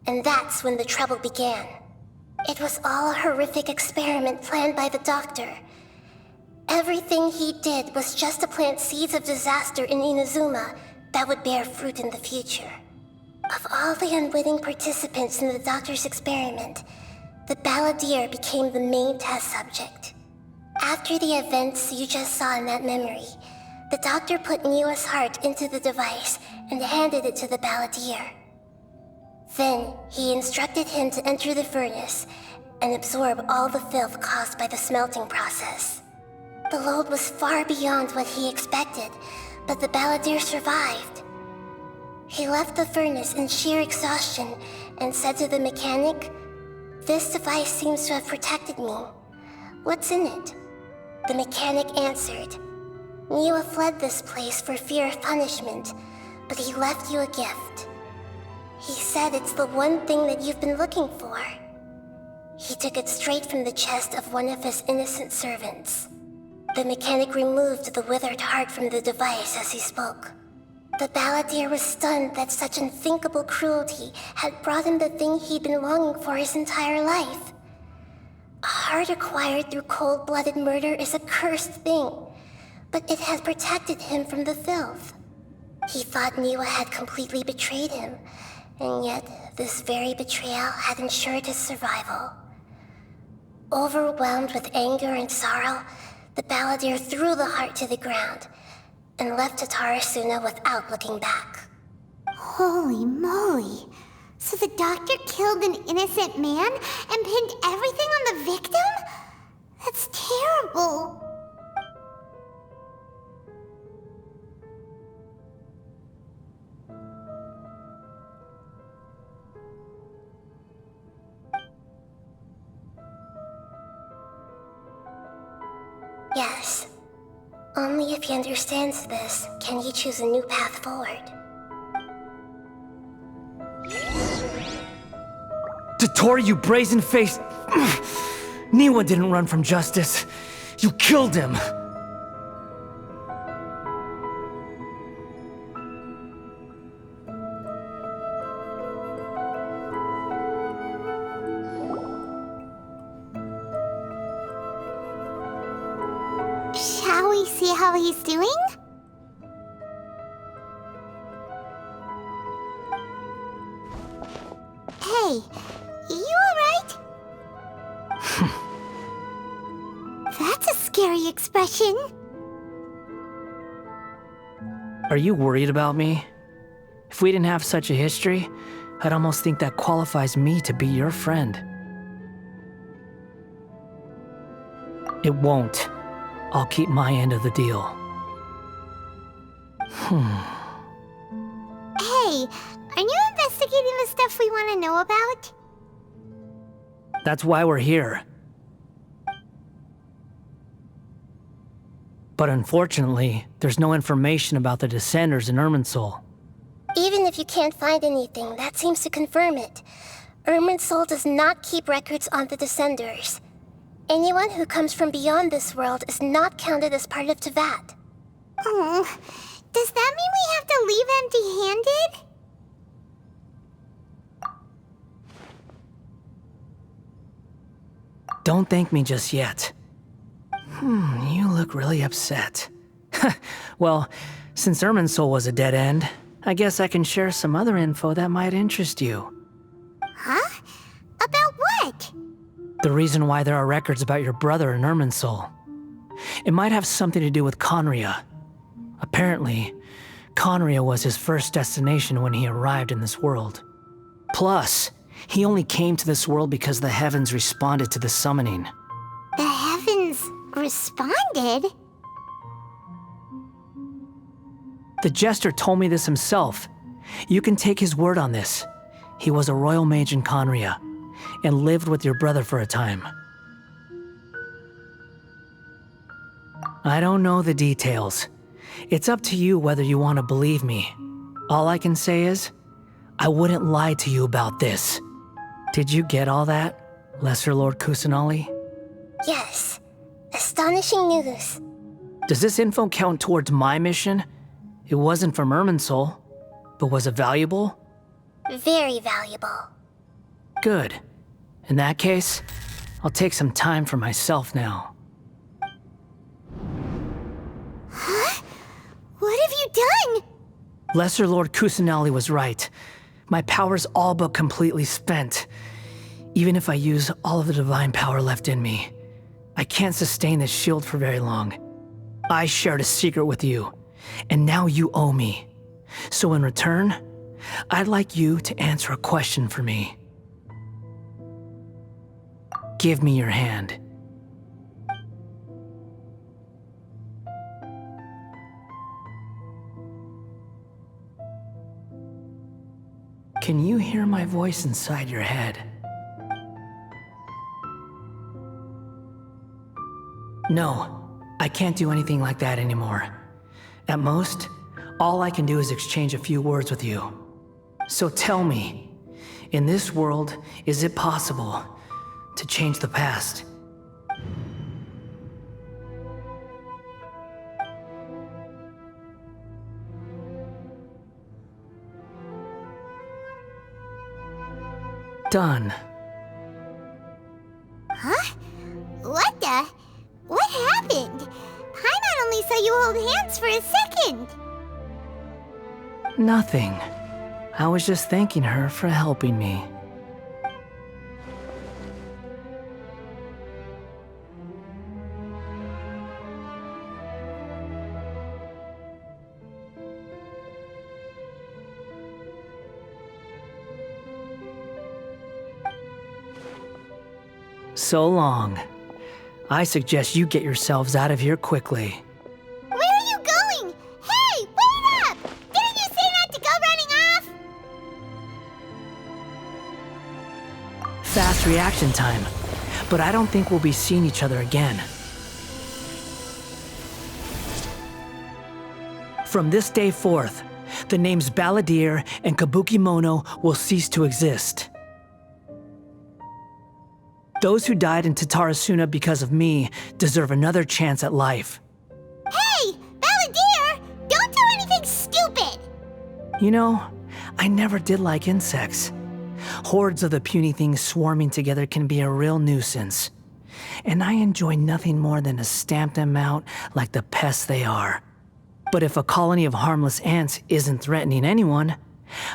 Speaker 5: And that's when the trouble began. It was all a horrific experiment planned by the doctor. Everything he did was just to plant seeds of disaster in Inazuma that would bear fruit in the future. Of all the unwitting participants in the doctor's experiment, the balladeer became the main test subject. After the events you just saw in that memory, the doctor put Niwa's heart into the device and handed it to the balladeer. Then, he instructed him to enter the furnace and absorb all the filth caused by the smelting process. The load was far beyond what he expected, but the balladeer survived. He left the furnace in sheer exhaustion and said to the mechanic, "This device seems to have protected me. What's in it?" The mechanic answered, "Niwa fled this place for fear of punishment, but he left you a gift. He said it's the one thing that you've been looking for." He took it straight from the chest of one of his innocent servants. The mechanic removed the withered heart from the device as he spoke. The balladeer was stunned that such unthinkable cruelty had brought him the thing he'd been longing for his entire life. A heart acquired through cold-blooded murder is a cursed thing, but it had protected him from the filth. He thought Niwa had completely betrayed him, and yet this very betrayal had ensured his survival. Overwhelmed with anger and sorrow, the balladeer threw the heart to the ground and left Tatarasuna without looking back.
Speaker 3: Holy moly! So the doctor killed an innocent man and pinned everything on the victim? That's terrible!
Speaker 5: Yes. Only if he understands this can he choose a new path forward.
Speaker 4: Dottore, you brazen-faced... Niwa didn't run from justice. You killed him.
Speaker 3: Shall we see how he's doing? Hey, you alright? That's a scary expression.
Speaker 4: Are you worried about me? If we didn't have such a history, I'd almost think that qualifies me to be your friend. It won't. I'll keep my end of the deal.
Speaker 3: Hey, are you investigating the stuff we want to know about?
Speaker 4: That's why we're here. But unfortunately, there's no information about the Descenders in Irminsul.
Speaker 5: Even if you can't find anything, that seems to confirm it. Irminsul does not keep records on the Descenders. Anyone who comes from beyond this world is not counted as part of Teyvat.
Speaker 3: Oh, does that mean we have to leave empty-handed?
Speaker 4: Don't thank me just yet. You look really upset. Well, since Irminsul was a dead end, I guess I can share some other info that might interest you.
Speaker 3: Huh? About what?
Speaker 4: The reason why there are records about your brother in Irminsul. It might have something to do with Conria. Apparently, Conria was his first destination when he arrived in this world. Plus, he only came to this world because the heavens responded to the summoning.
Speaker 3: The heavens responded?
Speaker 4: The Jester told me this himself. You can take his word on this. He was a royal mage in Conria, and lived with your brother for a time. I don't know the details. It's up to you whether you want to believe me. All I can say is, I wouldn't lie to you about this. Did you get all that, Lesser Lord Kusanali?
Speaker 5: Yes. Astonishing news.
Speaker 4: Does this info count towards my mission? It wasn't from Irminsul, but was it valuable?
Speaker 5: Very valuable.
Speaker 4: Good. In that case, I'll take some time for myself now.
Speaker 3: Huh? What have you done?
Speaker 4: Lesser Lord Kusanali was right. My power's all but completely spent. Even if I use all of the divine power left in me, I can't sustain this shield for very long. I shared a secret with you, and now you owe me. So in return, I'd like you to answer a question for me. Give me your hand. Can you hear my voice inside your head? No, I can't do anything like that anymore. At most, all I can do is exchange a few words with you. So tell me, in this world, is it possible to change the past? Done.
Speaker 3: Huh? What the? What happened? Paimon only saw you hold hands for a second.
Speaker 4: Nothing. I was just thanking her for helping me. So long. I suggest you get yourselves out of here quickly.
Speaker 3: Where are you going? Hey, wait up! Didn't you say not to go running off?
Speaker 4: Fast reaction time, but I don't think we'll be seeing each other again. From this day forth, the names Balladeer and Kabukimono will cease to exist. Those who died in Tatarasuna because of me deserve another chance at life.
Speaker 3: Hey, Balladeer! Don't do anything stupid!
Speaker 4: You know, I never did like insects. Hordes of the puny things swarming together can be a real nuisance. and I enjoy nothing more than to stamp them out like the pests they are. But if a colony of harmless ants isn't threatening anyone,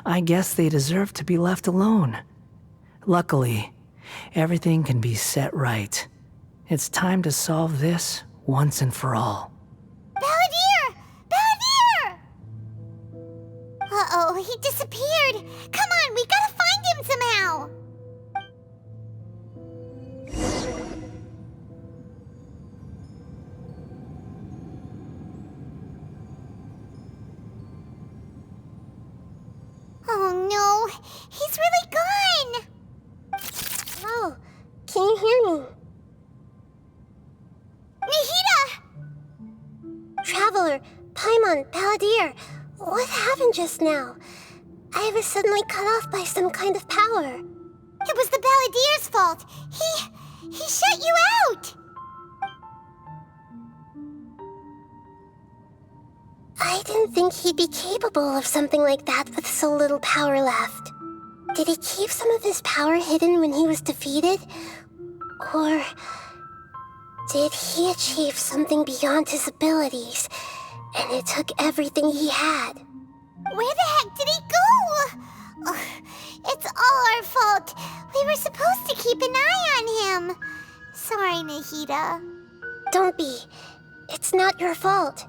Speaker 4: I guess they deserve to be left alone. Luckily, everything can be set right. It's time to solve this once and for all.
Speaker 3: Balladeer! Balladeer! Uh-oh, he disappeared. Come on, we gotta find him somehow. Oh no, he's really gone!
Speaker 5: Oh, can you hear me?
Speaker 3: Nahida!
Speaker 5: Traveler, Paimon, Balladeer, what happened just now? I was suddenly cut off by some kind of power.
Speaker 3: It was the Balladeer's fault. He shut you out!
Speaker 5: I didn't think he'd be capable of something like that with so little power left. Did he keep some of his power hidden when he was defeated? Or did he achieve something beyond his abilities, and it took everything he had?
Speaker 3: Where the heck did he go? Ugh, it's all our fault. We were supposed to keep an eye on him. Sorry, Nahida.
Speaker 5: Don't be. It's not your fault.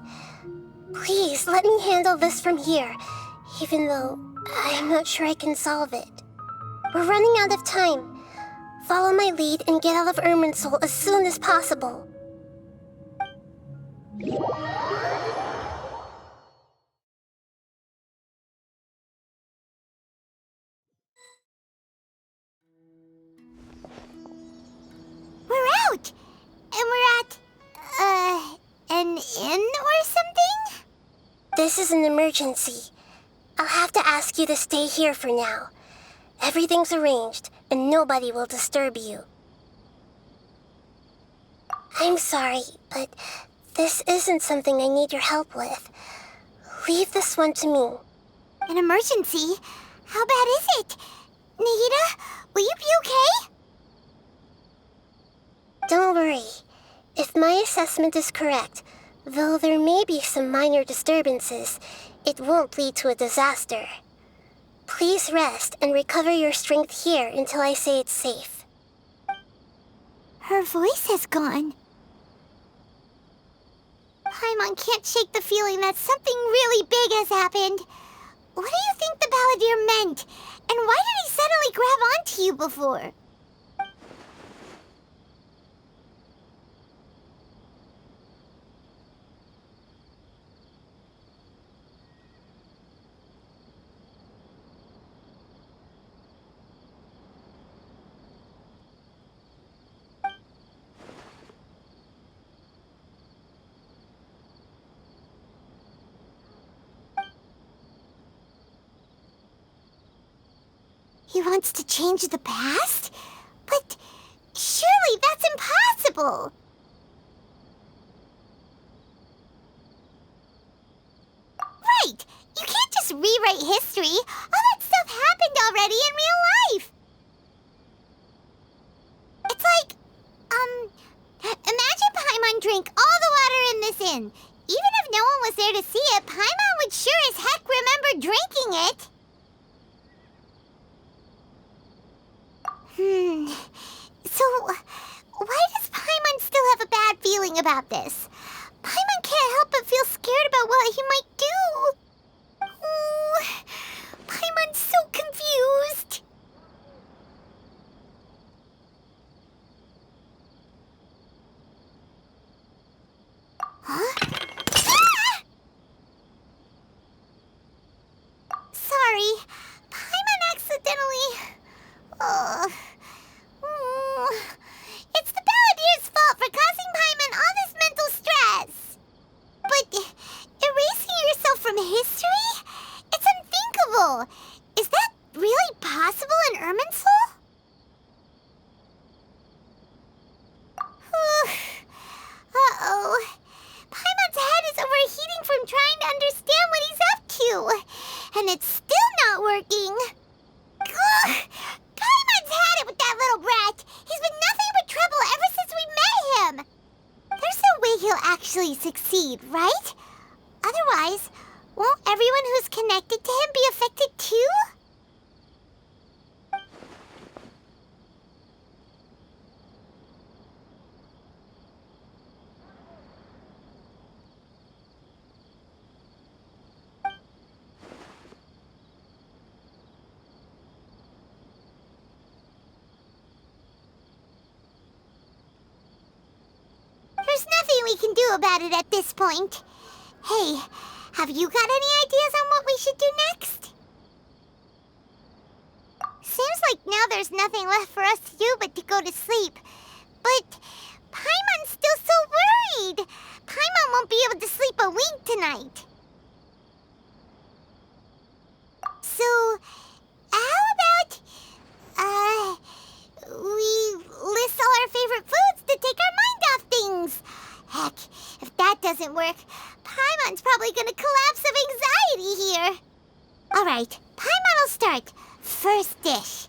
Speaker 5: Please, let me handle this from here, even though I'm not sure I can solve it. We're running out of time. Follow my lead and get out of Irminsul as soon as possible.
Speaker 3: We're out! And we're at, an inn or something?
Speaker 5: This is an emergency. I'll have to ask you to stay here for now. Everything's arranged, and nobody will disturb you. I'm sorry, but this isn't something I need your help with. Leave this one to me.
Speaker 3: An emergency? How bad is it? Nahida, will you be okay?
Speaker 5: Don't worry. If my assessment is correct, though there may be some minor disturbances, it won't lead to a disaster. Please rest and recover your strength here until I say it's safe.
Speaker 3: Her voice has gone. Paimon can't shake the feeling that something really big has happened. What do you think the Balladeer meant? And why did he suddenly grab onto you before? He wants to change the past? But surely that's impossible! Right! You can't just rewrite history! All that stuff happened already in real life! It's like, imagine Paimon drank all the water in this inn. Even if no one was there to see it, Paimon would sure as heck remember drinking it! So, why does Paimon still have a bad feeling about this? Paimon can't help but feel scared about what he might do. Oh, Paimon's so confused. Huh? Ah! Sorry, Paimon accidentally... It's the Balladeer's fault for causing Paimon all this mental stress. But erasing yourself from history? It's unthinkable. Is that really possible in Irminsul? Uh-oh. Paimon's head is overheating from trying to understand what he's up to. And it's still not working. Ugh. Paimon's had it with that little brat. He's been nothing but trouble ever since we really succeed, right? Otherwise, won't everyone who's connected to him be affected too? There's nothing we can do about it at this point. Hey, have you got any ideas on what we should do next? Seems like now there's nothing left for us to do but to go to sleep. But Paimon's still so worried. Paimon won't be able to sleep a wink tonight. So, how about, we list all our favorite foods to take our mind off things? Heck, if that doesn't work, Paimon's probably gonna collapse of anxiety here. Alright, Paimon will start. First dish.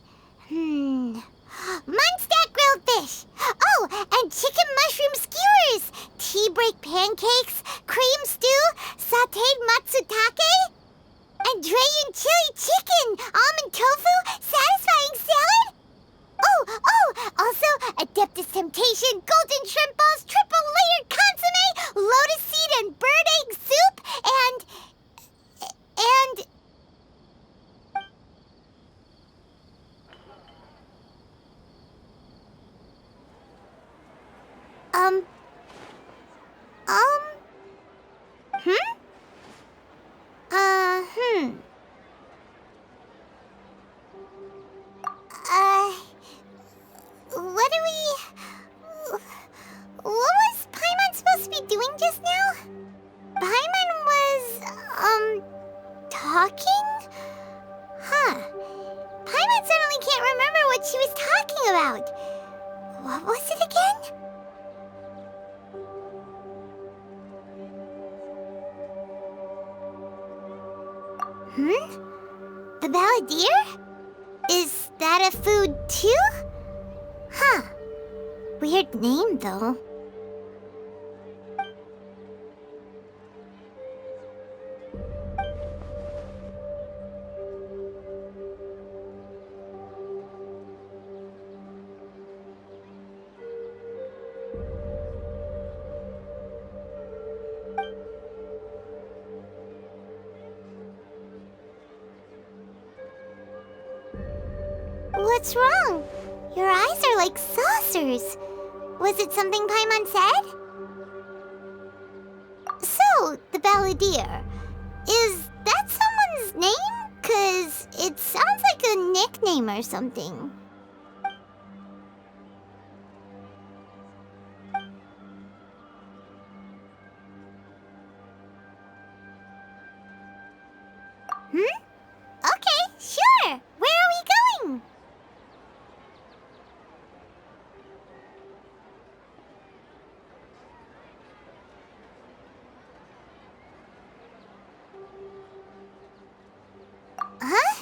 Speaker 3: Munstack grilled fish. Oh, and chicken mushroom skewers. Tea break pancakes, cream stew, sauteed matsutake, and Dragon chili chicken, almond tofu, satisfying salad. Also, Adeptus Temptation, golden shrimp balls, triple layered consomme, lotus seed and bird egg soup, and... What was Paimon supposed to be doing just now? Paimon was, talking? Huh. Paimon suddenly can't remember what she was talking about. What was it again? The balladeer? Is that a food too? Huh. Weird name, though. What's wrong? Your eyes are like saucers. Was it something Paimon said? So, the balladeer. Is that someone's name? 'Cause it sounds like a nickname or something. Okay, sure. Where are we going? Huh?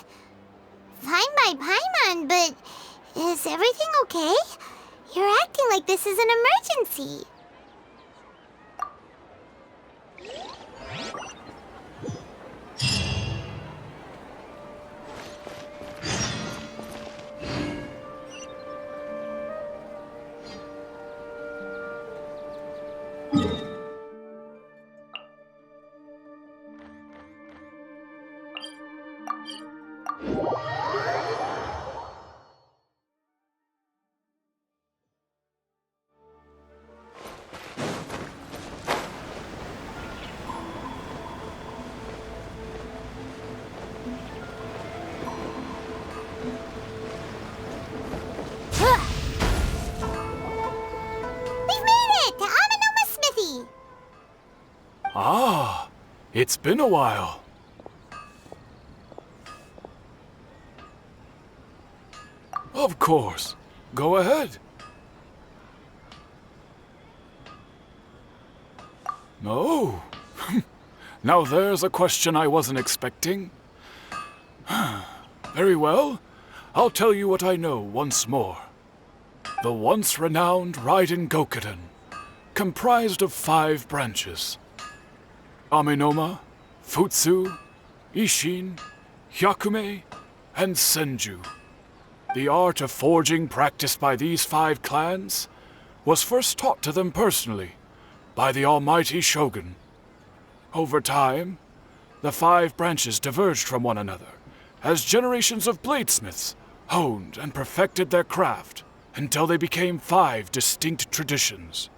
Speaker 3: Fine by Paimon, but is everything okay? You're acting like this is an emergency.
Speaker 9: Ah, it's been a while. Of course. Go ahead. Oh. Now there's a question I wasn't expecting. Very well. I'll tell you what I know once more. The once renowned Raiden Gokuden, comprised of 5 branches: Amenoma, Futsu, Ishin, Hyakume, and Senju. The art of forging practiced by these 5 clans was first taught to them personally by the almighty Shogun. Over time, the 5 branches diverged from one another as generations of bladesmiths honed and perfected their craft until they became 5 distinct traditions.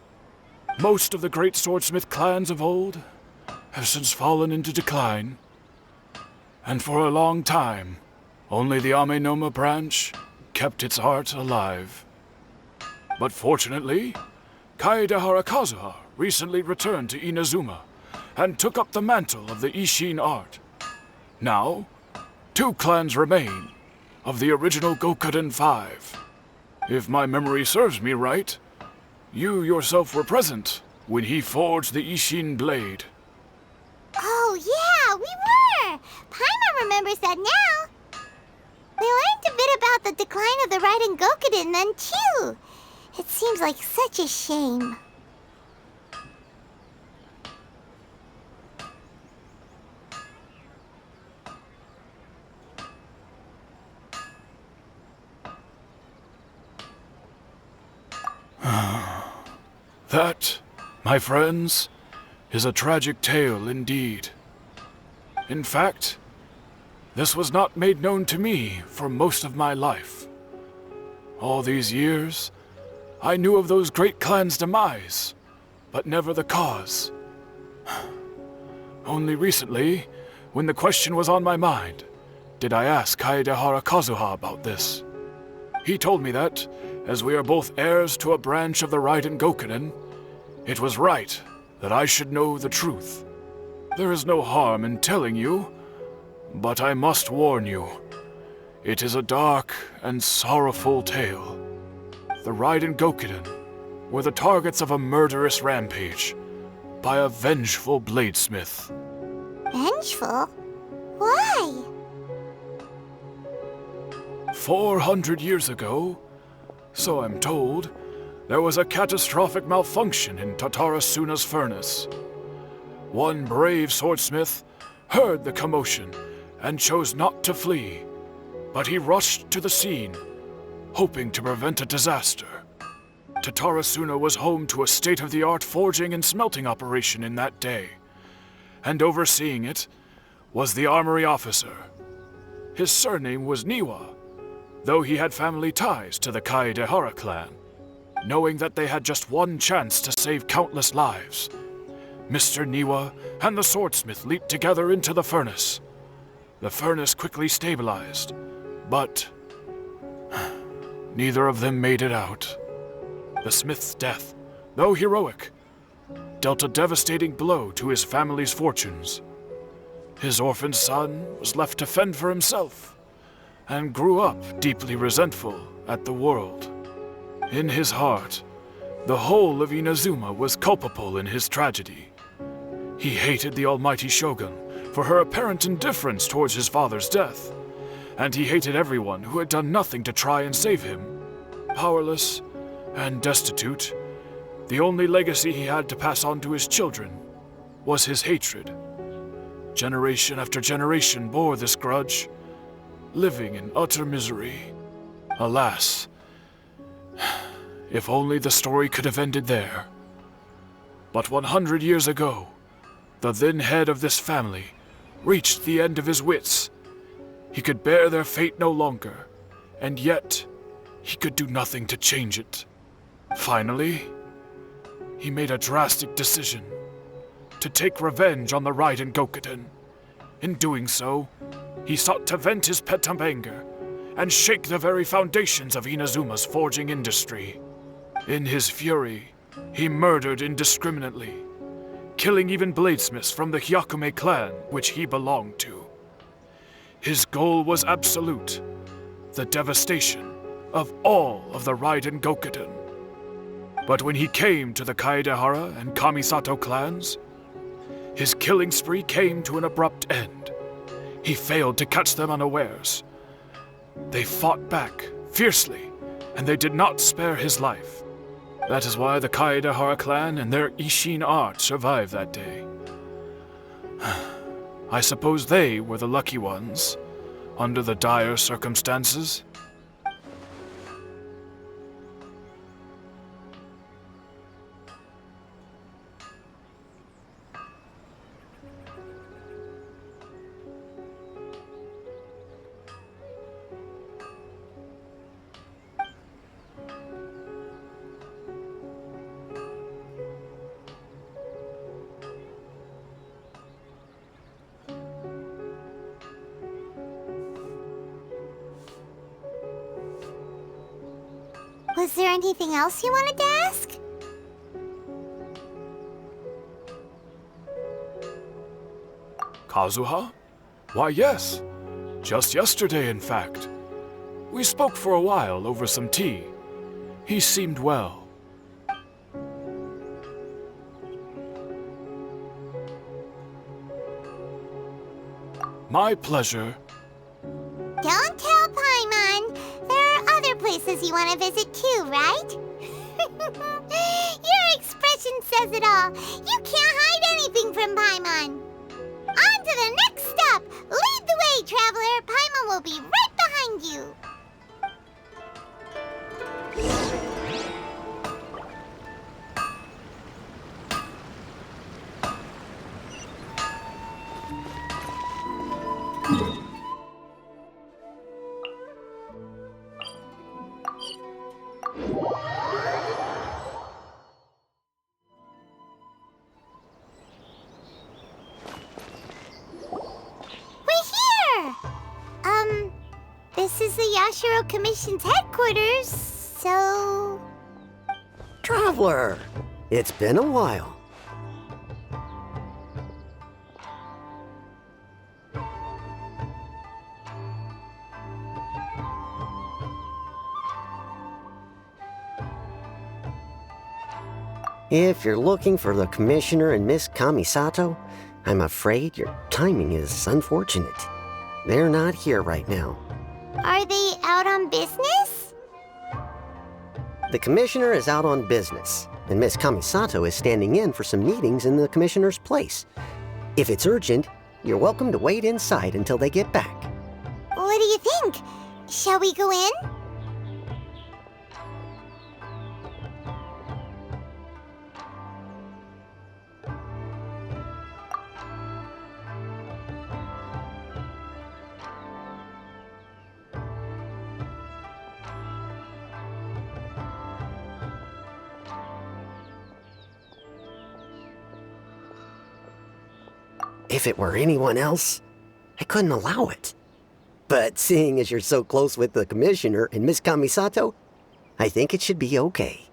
Speaker 9: Most of the great swordsmith clans of old have since fallen into decline, and for a long time, only the Amenoma branch kept its art alive. But fortunately, Kaedehara Kazuha recently returned to Inazuma and took up the mantle of the Ishin art. Now, 2 clans remain of the original Gokuden 5. If my memory serves me right, you yourself were present when he forged the Ishin blade.
Speaker 3: Oh, yeah, we were! Paimon remembers that now. We learned a bit about the decline of the Raiden Gokuden then, too. It seems like such a shame.
Speaker 9: That, my friends, is a tragic tale indeed. In fact, this was not made known to me for most of my life. All these years, I knew of those great clans' demise, but never the cause. Only recently, when the question was on my mind, did I ask Kaedehara Kazuha about this. He told me that, as we are both heirs to a branch of the Raiden Gokuden, it was right that I should know the truth. There is no harm in telling you, but I must warn you. It is a dark and sorrowful tale. The Raiden Gokuden were the targets of a murderous rampage by a vengeful bladesmith.
Speaker 3: Vengeful? Why?
Speaker 9: 400 years ago, so I'm told, there was a catastrophic malfunction in Tatarasuna's furnace. One brave swordsmith heard the commotion and chose not to flee, but he rushed to the scene, hoping to prevent a disaster. Tatarasuna was home to a state-of-the-art forging and smelting operation in that day, and overseeing it was the armory officer. His surname was Niwa, though he had family ties to the Kaedehara clan. Knowing that they had just one chance to save countless lives, Mr. Niwa and the swordsmith leaped together into the furnace. The furnace quickly stabilized, but neither of them made it out. The smith's death, though heroic, dealt a devastating blow to his family's fortunes. His orphan son was left to fend for himself, and grew up deeply resentful at the world. In his heart, the whole of Inazuma was culpable in his tragedy. He hated the almighty Shogun for her apparent indifference towards his father's death, and he hated everyone who had done nothing to try and save him. Powerless and destitute, the only legacy he had to pass on to his children was his hatred. Generation after generation bore this grudge, living in utter misery. Alas, if only the story could have ended there. But 100 years ago, the then head of this family reached the end of his wits. He could bear their fate no longer, and yet he could do nothing to change it. Finally, he made a drastic decision to take revenge on the Raiden Gokuden. In doing so, he sought to vent his pent anger and shake the very foundations of Inazuma's forging industry. In his fury, he murdered indiscriminately, killing even bladesmiths from the Hyakume clan which he belonged to. His goal was absolute, the devastation of all of the Raiden Gokuden. But when he came to the Kaedehara and Kamisato clans, his killing spree came to an abrupt end. He failed to catch them unawares. They fought back fiercely, and they did not spare his life. That is why the Kaedahara clan and their Ishin art survived that day. I suppose they were the lucky ones, under the dire circumstances.
Speaker 3: Was there anything else you wanted to ask?
Speaker 9: Kazuha? Why, yes. Just yesterday, in fact. We spoke for a while over some tea. He seemed well. My pleasure.
Speaker 3: Don't tell Paimon. There are other places you want to visit too, right? Your expression says it all. You can't hide anything from Paimon. On to the next stop. Lead the way, traveler. Paimon will be right behind you. This is the Yashiro Commission's headquarters, so...
Speaker 10: Traveler! It's been a while. If you're looking for the Commissioner and Miss Kamisato, I'm afraid your timing is unfortunate. They're not here right now.
Speaker 3: Are they out on business?
Speaker 10: The Commissioner is out on business, and Miss Kamisato is standing in for some meetings in the Commissioner's place. If it's urgent, you're welcome to wait inside until they get back.
Speaker 3: What do you think? Shall we go in?
Speaker 10: If it were anyone else, I couldn't allow it. But seeing as you're so close with the Commissioner and Miss Kamisato, I think it should be okay.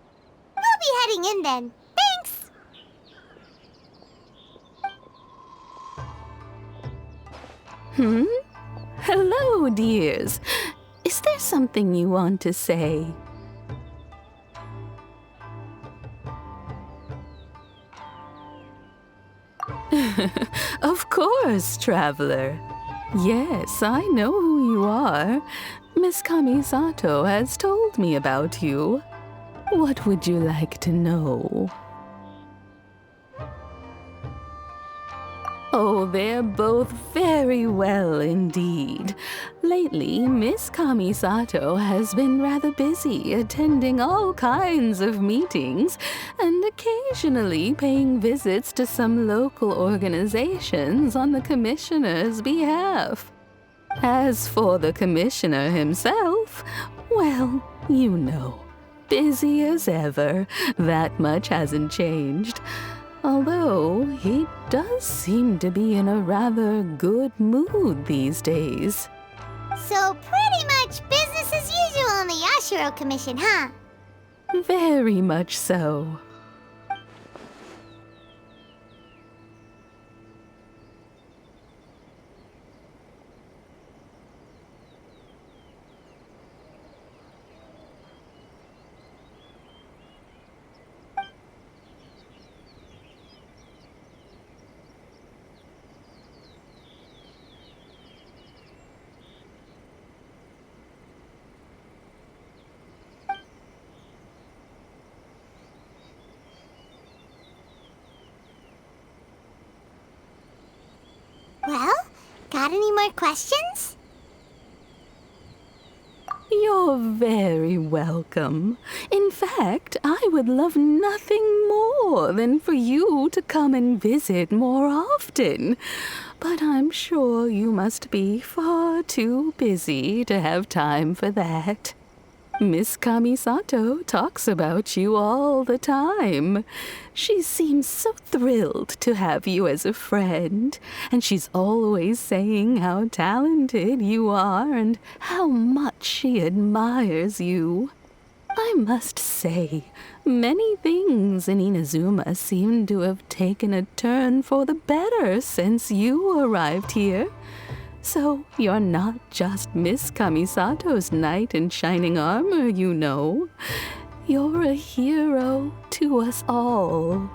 Speaker 3: We'll be heading in then. Thanks!
Speaker 11: Hello, dears. Is there something you want to say? Of course, traveler. Yes, I know who you are. Miss Kamisato has told me about you. What would you like to know? Oh, they're both very well indeed. Lately, Miss Kamisato has been rather busy attending all kinds of meetings and occasionally paying visits to some local organizations on the Commissioner's behalf. As for the Commissioner himself, well, you know, busy as ever. That much hasn't changed. Although, he does seem to be in a rather good mood these days.
Speaker 3: So pretty much business as usual on the Yashiro Commission, huh?
Speaker 11: Very much so.
Speaker 3: Got any more questions?
Speaker 11: You're very welcome. In fact, I would love nothing more than for you to come and visit more often. But I'm sure you must be far too busy to have time for that. Miss Kamisato talks about you all the time. She seems so thrilled to have you as a friend, and she's always saying how talented you are and how much she admires you. I must say, many things in Inazuma seem to have taken a turn for the better since you arrived here. So you're not just Miss Kamisato's knight in shining armor, you know. You're a hero to us all.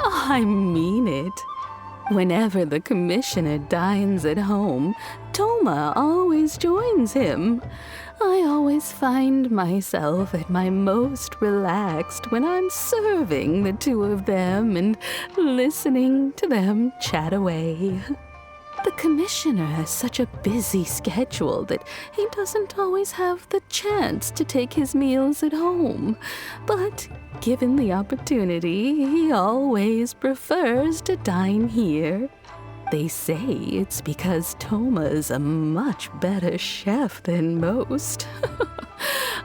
Speaker 11: I mean it. Whenever the commissioner dines at home, Toma always joins him. I always find myself at my most relaxed when I'm serving the two of them and listening to them chat away. The commissioner has such a busy schedule that he doesn't always have the chance to take his meals at home. But given the opportunity, he always prefers to dine here. They say it's because Toma's a much better chef than most.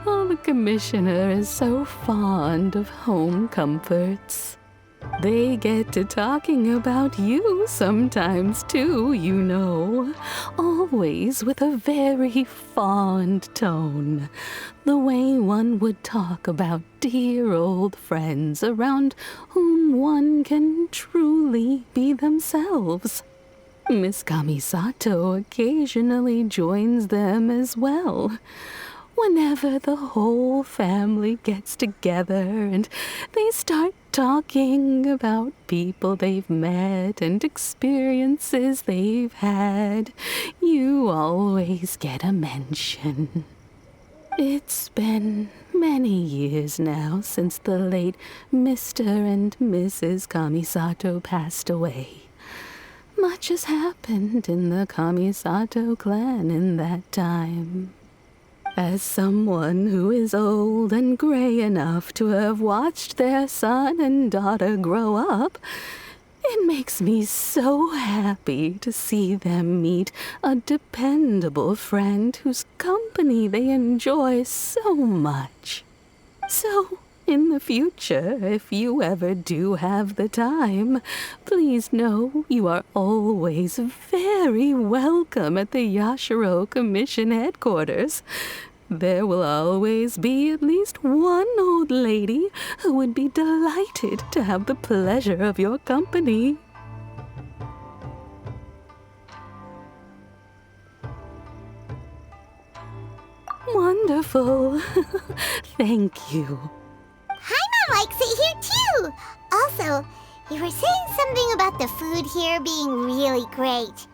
Speaker 11: Oh, the commissioner is so fond of home comforts. They get to talking about you sometimes too, you know. Always with a very fond tone. The way one would talk about dear old friends around whom one can truly be themselves. Miss Kamisato occasionally joins them as well. Whenever the whole family gets together and they start talking about people they've met and experiences they've had, you always get a mention. It's been many years now since the late Mr. and Mrs. Kamisato passed away. Much has happened in the Kamisato clan in that time. As someone who is old and gray enough to have watched their son and daughter grow up, it makes me so happy to see them meet a dependable friend whose company they enjoy so much. So, in the future, if you ever do have the time, please know you are always very welcome at the Yashiro Commission headquarters. There will always be at least one old lady who would be delighted to have the pleasure of your company. Wonderful. Thank you.
Speaker 3: Paimon likes it here too! Also, you were saying something about the food here being really great.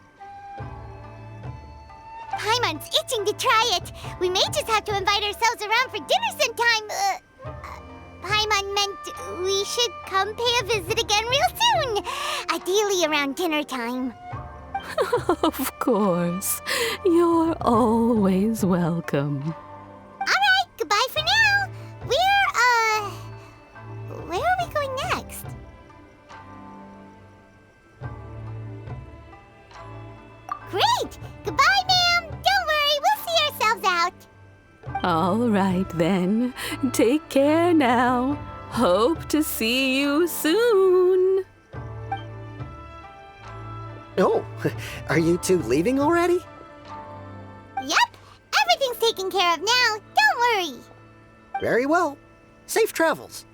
Speaker 3: Paimon's itching to try it. We may just have to invite ourselves around for dinner sometime. Paimon meant we should come pay a visit again real soon. Ideally around dinner time.
Speaker 11: Of course. You're always welcome.
Speaker 3: Alright, goodbye for now. Where are we going next? Great! Goodbye, ma'am! Don't worry, we'll see ourselves out.
Speaker 11: All right then. Take care now. Hope to see you soon.
Speaker 10: Oh, are you two leaving already?
Speaker 3: Yep, everything's taken care of now. Don't worry.
Speaker 10: Very well. Safe travels.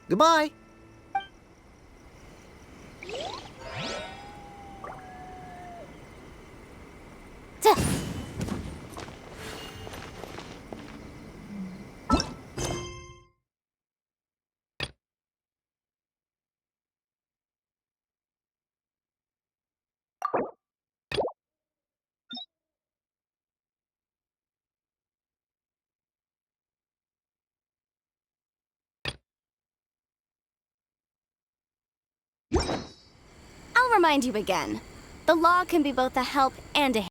Speaker 10: Goodbye.
Speaker 12: remind you again. The law can be both a help and a